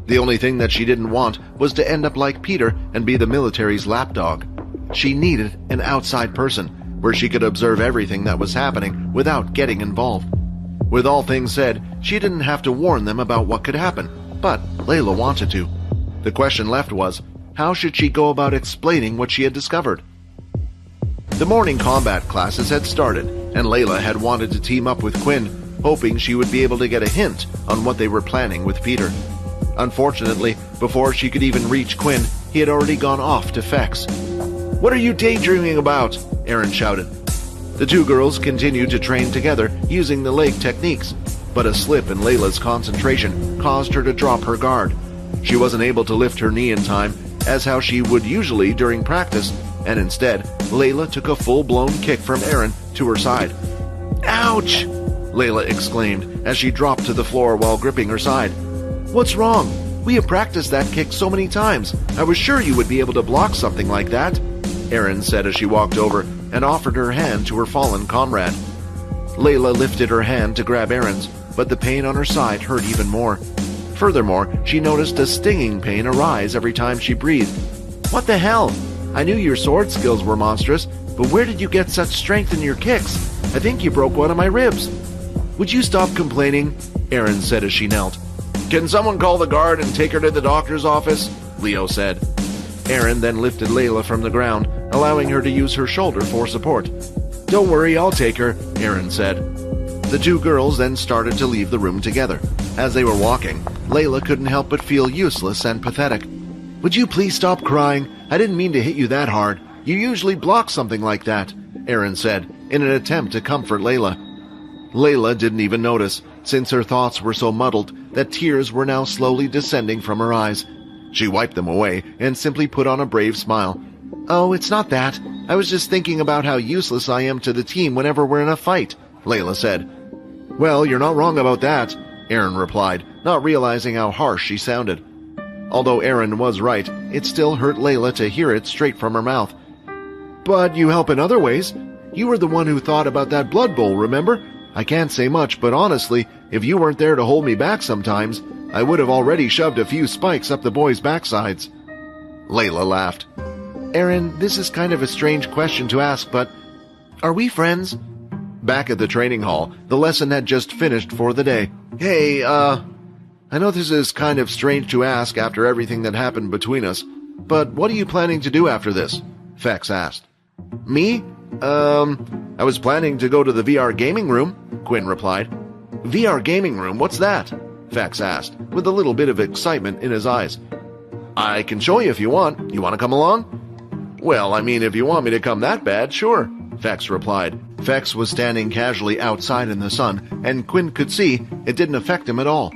Speaker 1: The only thing that she didn't want was to end up like Peter and be the military's lapdog. She needed an outside person, where she could observe everything that was happening without getting involved. With all things said, she didn't have to warn them about what could happen, but Layla wanted to. The question left was, how should she go about explaining what she had discovered? The morning combat classes had started, and Layla had wanted to team up with Quinn, hoping she would be able to get a hint on what they were planning with Peter. Unfortunately, before she could even reach Quinn, he had already gone off to Fex. "What are you daydreaming about?" Aaron shouted. The two girls continued to train together using the leg techniques, but a slip in Layla's concentration caused her to drop her guard. She wasn't able to lift her knee in time, as how she would usually during practice, and instead, Layla took a full-blown kick from Aaron to her side. "Ouch!" Layla exclaimed as she dropped to the floor while gripping her side. "What's wrong? We have practiced that kick so many times. I was sure you would be able to block something like that," Aaron said as she walked over and offered her hand to her fallen comrade. Layla lifted her hand to grab Aaron's, but the pain on her side hurt even more. Furthermore, she noticed a stinging pain arise every time she breathed. "What the hell? I knew your sword skills were monstrous, but where did you get such strength in your kicks? I think you broke one of my ribs." "Would you stop complaining?" Aaron said as she knelt. "Can someone call the guard and take her to the doctor's office?" Leo said. Aaron then lifted Layla from the ground, allowing her to use her shoulder for support. "Don't worry, I'll take her," Aaron said. The two girls then started to leave the room together. As they were walking, Layla couldn't help but feel useless and pathetic. "Would you please stop crying? I didn't mean to hit you that hard. You usually block something like that," Aaron said, in an attempt to comfort Layla. Layla didn't even notice, since her thoughts were so muddled that tears were now slowly descending from her eyes. She wiped them away and simply put on a brave smile. "Oh, it's not that. I was just thinking about how useless I am to the team whenever we're in a fight," Layla said. "Well, you're not wrong about that," Aaron replied, not realizing how harsh she sounded. Although Aaron was right, it still hurt Layla to hear it straight from her mouth. "But you help in other ways. You were the one who thought about that blood bowl, remember? I can't say much, but honestly, if you weren't there to hold me back sometimes, I would have already shoved a few spikes up the boys' backsides." Layla laughed. "Aaron, this is kind of a strange question to ask, but are we friends?" Back at the training hall, the lesson had just finished for the day. "Hey, I know this is kind of strange to ask after everything that happened between us, but what are you planning to do after this?" Fex asked. "Me? I was planning to go to the VR gaming room," Quinn replied. "VR gaming room? What's that?" Fex asked, with a little bit of excitement in his eyes. "I can show you if you want. You want to come along?" "Well, I mean, if you want me to come that bad, sure," Fex replied. Fex was standing casually outside in the sun, and Quinn could see it didn't affect him at all.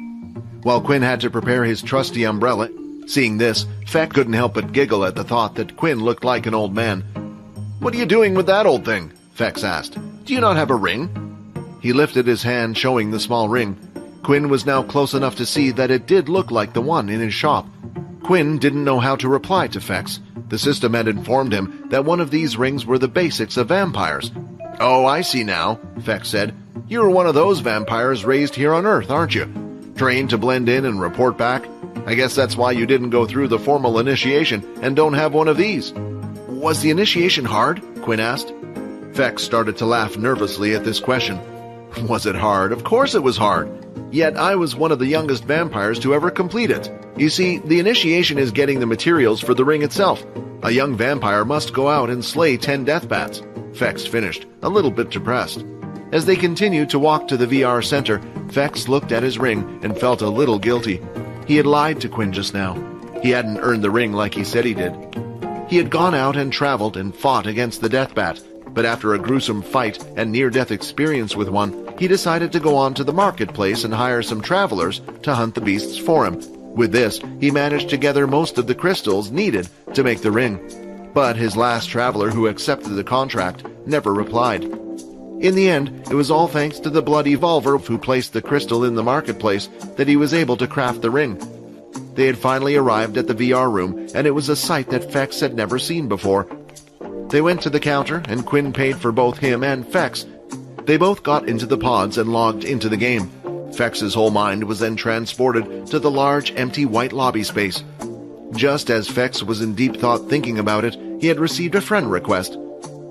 Speaker 1: While Quinn had to prepare his trusty umbrella, seeing this, Fex couldn't help but giggle at the thought that Quinn looked like an old man. "What are you doing with that old thing?" Fex asked. "Do you not have a ring?" He lifted his hand, showing the small ring. Quinn was now close enough to see that it did look like the one in his shop. Quinn didn't know how to reply to Fex. The system had informed him that one of these rings were the basics of vampires. "Oh, I see now," Fex said. "You're one of those vampires raised here on Earth, aren't you? Trained to blend in and report back? I guess that's why you didn't go through the formal initiation and don't have one of these." "Was the initiation hard?" Quinn asked. Fex started to laugh nervously at this question. "Was it hard? Of course it was hard. Yet I was one of the youngest vampires to ever complete it. You see, the initiation is getting the materials for the ring itself. A young vampire must go out and slay 10 death bats." Fex finished, a little bit depressed. As they continued to walk to the VR center, Fex looked at his ring and felt a little guilty. He had lied to Quinn just now. He hadn't earned the ring like he said he did. He had gone out and traveled and fought against the death bat, but after a gruesome fight and near-death experience with one, he decided to go on to the marketplace and hire some travelers to hunt the beasts for him. With this, he managed to gather most of the crystals needed to make the ring. But his last traveler who accepted the contract never replied. In the end, it was all thanks to the Blood Evolver who placed the crystal in the marketplace that he was able to craft the ring. They had finally arrived at the VR room, and it was a sight that Fex had never seen before. They went to the counter, and Quinn paid for both him and Fex. They both got into the pods and logged into the game. Fex's whole mind was then transported to the large, empty white lobby space. Just as Fex was in deep thought thinking about it, he had received a friend request.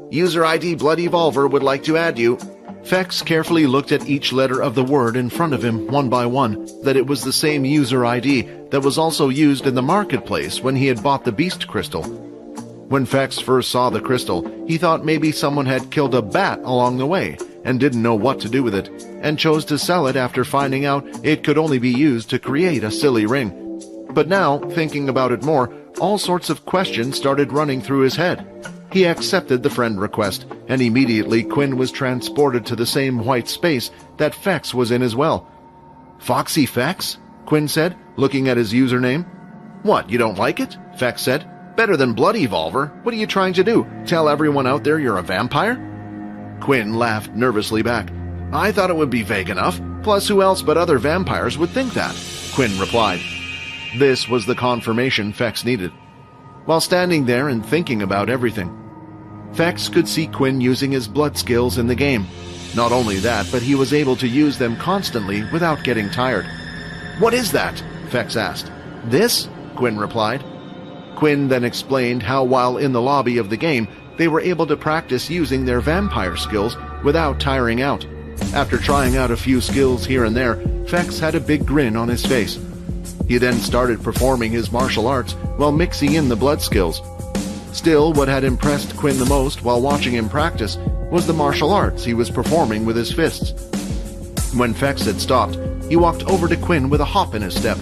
Speaker 1: "User ID Blood Evolver would like to add you." Fex carefully looked at each letter of the word in front of him one by one, that it was the same user ID that was also used in the marketplace when he had bought the beast crystal. When Fex first saw the crystal, he thought maybe someone had killed a bat along the way and didn't know what to do with it, and chose to sell it after finding out it could only be used to create a silly ring. But now, thinking about it more, all sorts of questions started running through his head. He accepted the friend request, and immediately Quinn was transported to the same white space that Fex was in as well. "Foxy Fex?" Quinn said, looking at his username. "What, you don't like it?" Fex said. "Better than Blood Evolver. What are you trying to do? Tell everyone out there you're a vampire?" Quinn laughed nervously back. "I thought it would be vague enough. Plus, who else but other vampires would think that?" Quinn replied. This was the confirmation Fex needed. While standing there and thinking about everything, Fex could see Quinn using his blood skills in the game. Not only that, but he was able to use them constantly without getting tired. "What is that?" Fex asked. "This?" Quinn replied. Quinn then explained how while in the lobby of the game, they were able to practice using their vampire skills without tiring out. After trying out a few skills here and there, Fex had a big grin on his face. He then started performing his martial arts while mixing in the blood skills. Still, what had impressed Quinn the most while watching him practice was the martial arts he was performing with his fists. When Fex had stopped, he walked over to Quinn with a hop in his step.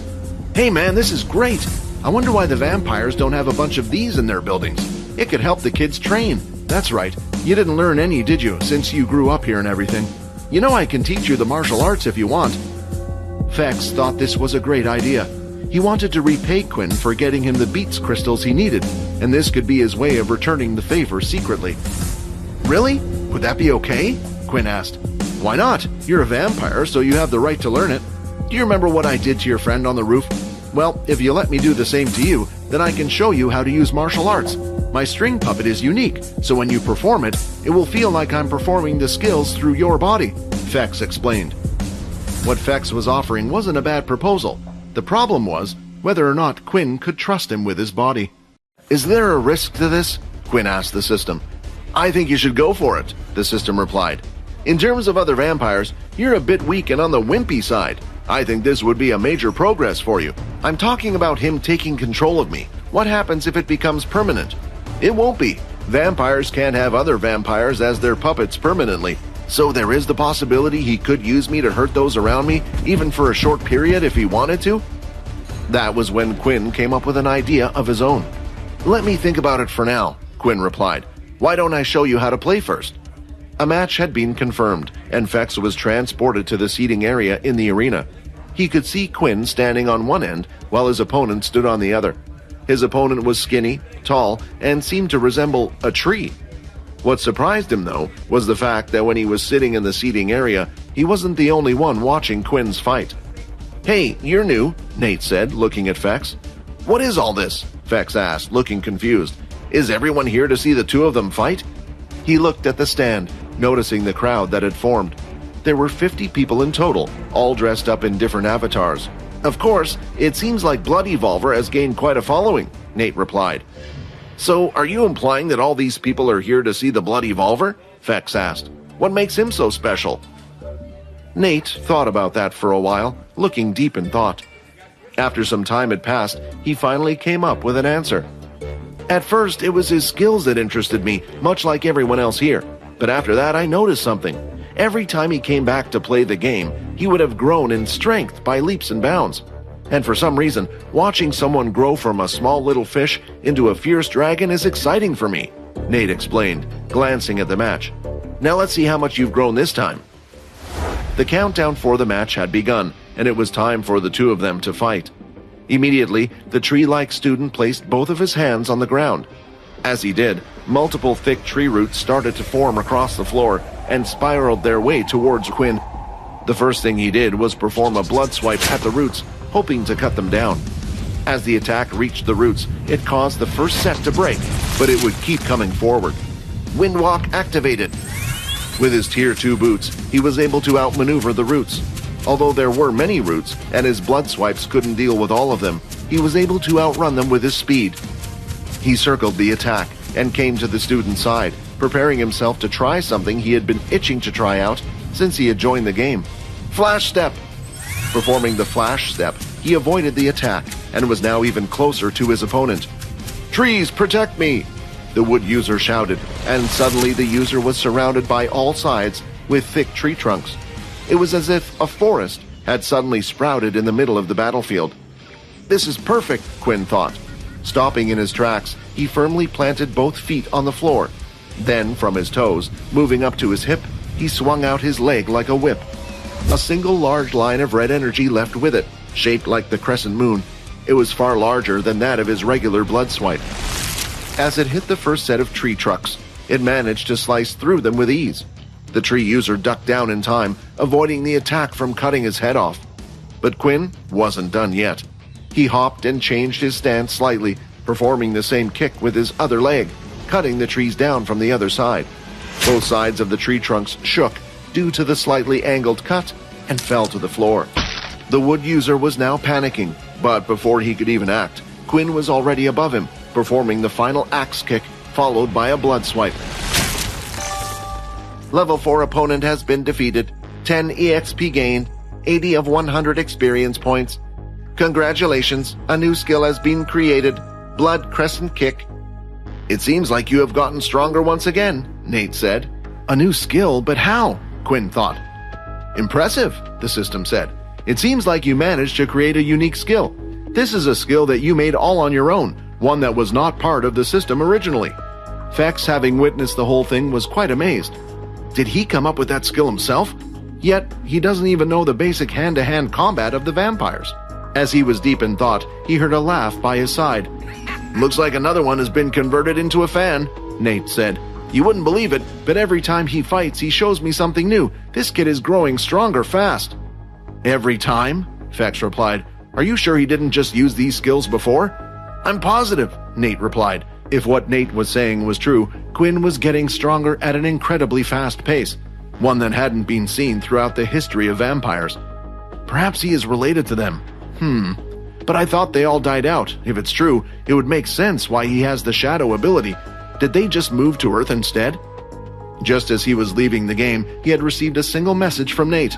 Speaker 1: "Hey man, this is great! I wonder why the vampires don't have a bunch of these in their buildings. It could help the kids train. That's right, you didn't learn any, did you, since you grew up here and everything? You know I can teach you the martial arts if you want." Fex thought this was a great idea. He wanted to repay Quinn for getting him the beats crystals he needed, and this could be his way of returning the favor secretly. "Really? Would that be okay?" Quinn asked. "Why not? You're a vampire, so you have the right to learn it. Do you remember what I did to your friend on the roof? Well, if you let me do the same to you, then I can show you how to use martial arts. My string puppet is unique, so when you perform it, it will feel like I'm performing the skills through your body," Fex explained. What Fex was offering wasn't a bad proposal. The problem was whether or not Quinn could trust him with his body. "Is there a risk to this?" Quinn asked the system. "I think you should go for it," the system replied. "In terms of other vampires, you're a bit weak and on the wimpy side. I think this would be a major progress for you. I'm talking about him taking control of me. What happens if it becomes permanent?" "It won't be. Vampires can't have other vampires as their puppets permanently. So there is the possibility he could use me to hurt those around me, even for a short period if he wanted to?" That was when Quinn came up with an idea of his own. "Let me think about it for now," Quinn replied. "Why don't I show you how to play first?" A match had been confirmed, and Fex was transported to the seating area in the arena. He could see Quinn standing on one end, while his opponent stood on the other. His opponent was skinny, tall, and seemed to resemble a tree. What surprised him, though, was the fact that when he was sitting in the seating area, he wasn't the only one watching Quinn's fight. "Hey, you're new," Nate said, looking at Fex. "What is all this?" Fex asked, looking confused. "Is everyone here to see the two of them fight?" He looked at the stand, noticing the crowd that had formed. There were 50 people in total, all dressed up in different avatars. "Of course, it seems like Blood Evolver has gained quite a following," Nate replied. "So, are you implying that all these people are here to see the Blood Evolver?" Fex asked. "What makes him so special?" Nate thought about that for a while, looking deep in thought. After some time had passed, he finally came up with an answer. "At first, it was his skills that interested me, much like everyone else here. But after that, I noticed something. Every time he came back to play the game, he would have grown in strength by leaps and bounds. And for some reason, watching someone grow from a small little fish into a fierce dragon is exciting for me," Nate explained, glancing at the match. "Now let's see how much you've grown this time." The countdown for the match had begun, and it was time for the two of them to fight. Immediately, the tree-like student placed both of his hands on the ground. As he did, multiple thick tree roots started to form across the floor and spiraled their way towards Quinn. The first thing he did was perform a blood swipe at the roots, hoping to cut them down. As the attack reached the roots, it caused the first set to break, but it would keep coming forward. Windwalk activated. With his Tier 2 boots, he was able to outmaneuver the roots. Although there were many roots, and his blood swipes couldn't deal with all of them, he was able to outrun them with his speed. He circled the attack and came to the student's side, preparing himself to try something he had been itching to try out since he had joined the game. Flash step! Performing the flash step, he avoided the attack and was now even closer to his opponent. "Trees, protect me!" the wood user shouted, and suddenly the user was surrounded by all sides with thick tree trunks. It was as if a forest had suddenly sprouted in the middle of the battlefield. "This is perfect," Quinn thought. Stopping in his tracks, he firmly planted both feet on the floor. Then, from his toes, moving up to his hip, he swung out his leg like a whip. A single large line of red energy left with it, shaped like the crescent moon. It was far larger than that of his regular blood swipe. As it hit the first set of tree trucks, it managed to slice through them with ease. The tree user ducked down in time, avoiding the attack from cutting his head off. But Quinn wasn't done yet. He hopped and changed his stance slightly, performing the same kick with his other leg, cutting the trees down from the other side. Both sides of the tree trunks shook due to the slightly angled cut and fell to the floor. The wood user was now panicking, but before he could even act, Quinn was already above him, performing the final axe kick, followed by a blood swipe. Level 4 opponent has been defeated. 10 EXP gained, 80 of 100 experience points. Congratulations, a new skill has been created, Blood Crescent Kick. It seems like you have gotten stronger once again, Nate said. A new skill, but how? Quinn thought. Impressive, the system said. It seems like you managed to create a unique skill. This is a skill that you made all on your own, one that was not part of the system originally. Fex, having witnessed the whole thing, was quite amazed. Did he come up with that skill himself? Yet, he doesn't even know the basic hand-to-hand combat of the vampires. As he was deep in thought, he heard a laugh by his side. Looks like another one has been converted into a fan, Nate said. You wouldn't believe it, but every time he fights, he shows me something new. This kid is growing stronger fast. Every time? Fex replied. Are you sure he didn't just use these skills before? I'm positive, Nate replied. If what Nate was saying was true, Quinn was getting stronger at an incredibly fast pace, one that hadn't been seen throughout the history of vampires. Perhaps he is related to them. But I thought they all died out. If it's true, it would make sense why he has the shadow ability. Did they just move to Earth instead? Just as he was leaving the game, he had received a single message from Nate.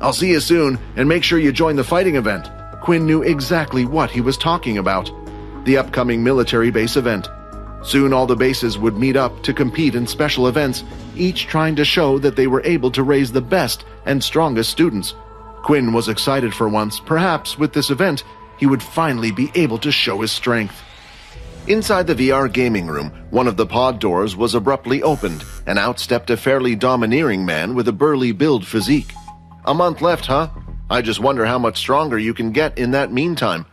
Speaker 1: I'll see you soon, and make sure you join the fighting event. Quinn knew exactly what he was talking about. The upcoming military base event. Soon all the bases would meet up to compete in special events, each trying to show that they were able to raise the best and strongest students. Quinn was excited for once. Perhaps with this event, he would finally be able to show his strength. Inside the VR gaming room, one of the pod doors was abruptly opened, and out stepped a fairly domineering man with a burly build physique. A month left, huh? I just wonder how much stronger you can get in that meantime,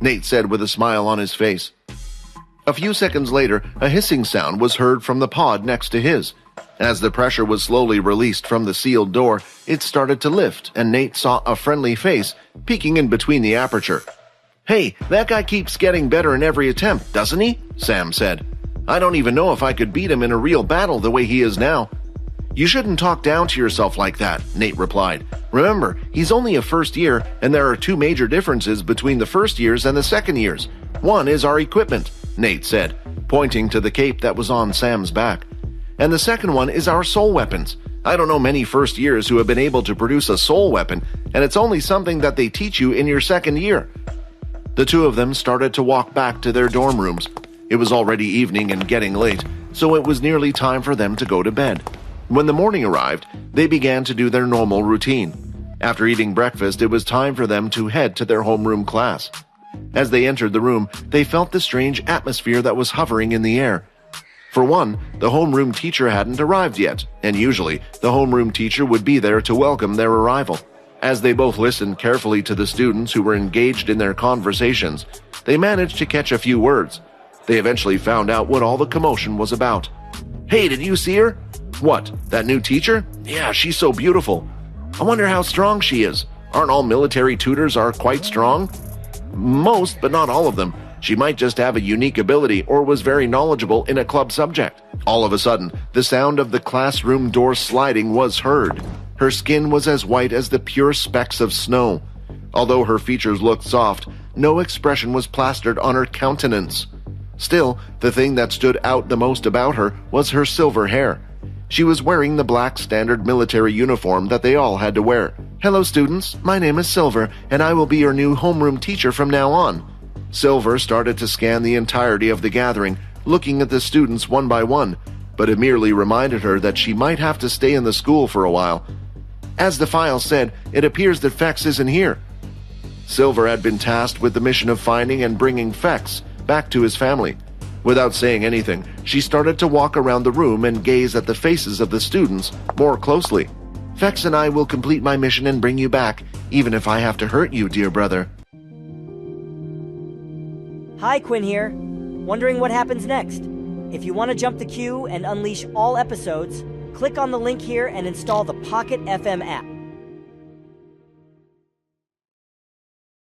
Speaker 1: Nate said with a smile on his face. A few seconds later, a hissing sound was heard from the pod next to his. As the pressure was slowly released from the sealed door, it started to lift, and Nate saw a friendly face peeking in between the aperture. Hey, that guy keeps getting better in every attempt, doesn't he? Sam said. I don't even know if I could beat him in a real battle the way he is now. You shouldn't talk down to yourself like that, Nate replied. Remember, he's only a first year, and there are two major differences between the first years and the second years. One is our equipment, Nate said, pointing to the cape that was on Sam's back. And the second one is our soul weapons. I don't know many first years who have been able to produce a soul weapon, and it's only something that they teach you in your second year. The two of them started to walk back to their dorm rooms. It was already evening and getting late, so it was nearly time for them to go to bed. When the morning arrived, they began to do their normal routine. After eating breakfast, it was time for them to head to their homeroom class. As they entered the room, they felt the strange atmosphere that was hovering in the air. For one, the homeroom teacher hadn't arrived yet, and usually, the homeroom teacher would be there to welcome their arrival. As they both listened carefully to the students who were engaged in their conversations, they managed to catch a few words. They eventually found out what all the commotion was about. Hey, did you see her? What, that new teacher? Yeah, she's so beautiful. I wonder how strong she is. Aren't all military tutors quite strong? Most, but not all of them. She might just have a unique ability or was very knowledgeable in a club subject. All of a sudden, the sound of the classroom door sliding was heard. Her skin was as white as the pure specks of snow. Although her features looked soft, no expression was plastered on her countenance. Still, the thing that stood out the most about her was her silver hair. She was wearing the black standard military uniform that they all had to wear. Hello, students. My name is Silver, and I will be your new homeroom teacher from now on. Silver started to scan the entirety of the gathering, looking at the students one by one, but it merely reminded her that she might have to stay in the school for a while. As the file said, it appears that Fex isn't here. Silver had been tasked with the mission of finding and bringing Fex back to his family. Without saying anything, she started to walk around the room and gaze at the faces of the students more closely. Vex and I will complete my mission and bring you back, even if I have to hurt you, dear brother.
Speaker 2: Hi, Quinn here. Wondering what happens next? If you want to jump the queue and unleash all episodes, click on the link here and install the Pocket FM app.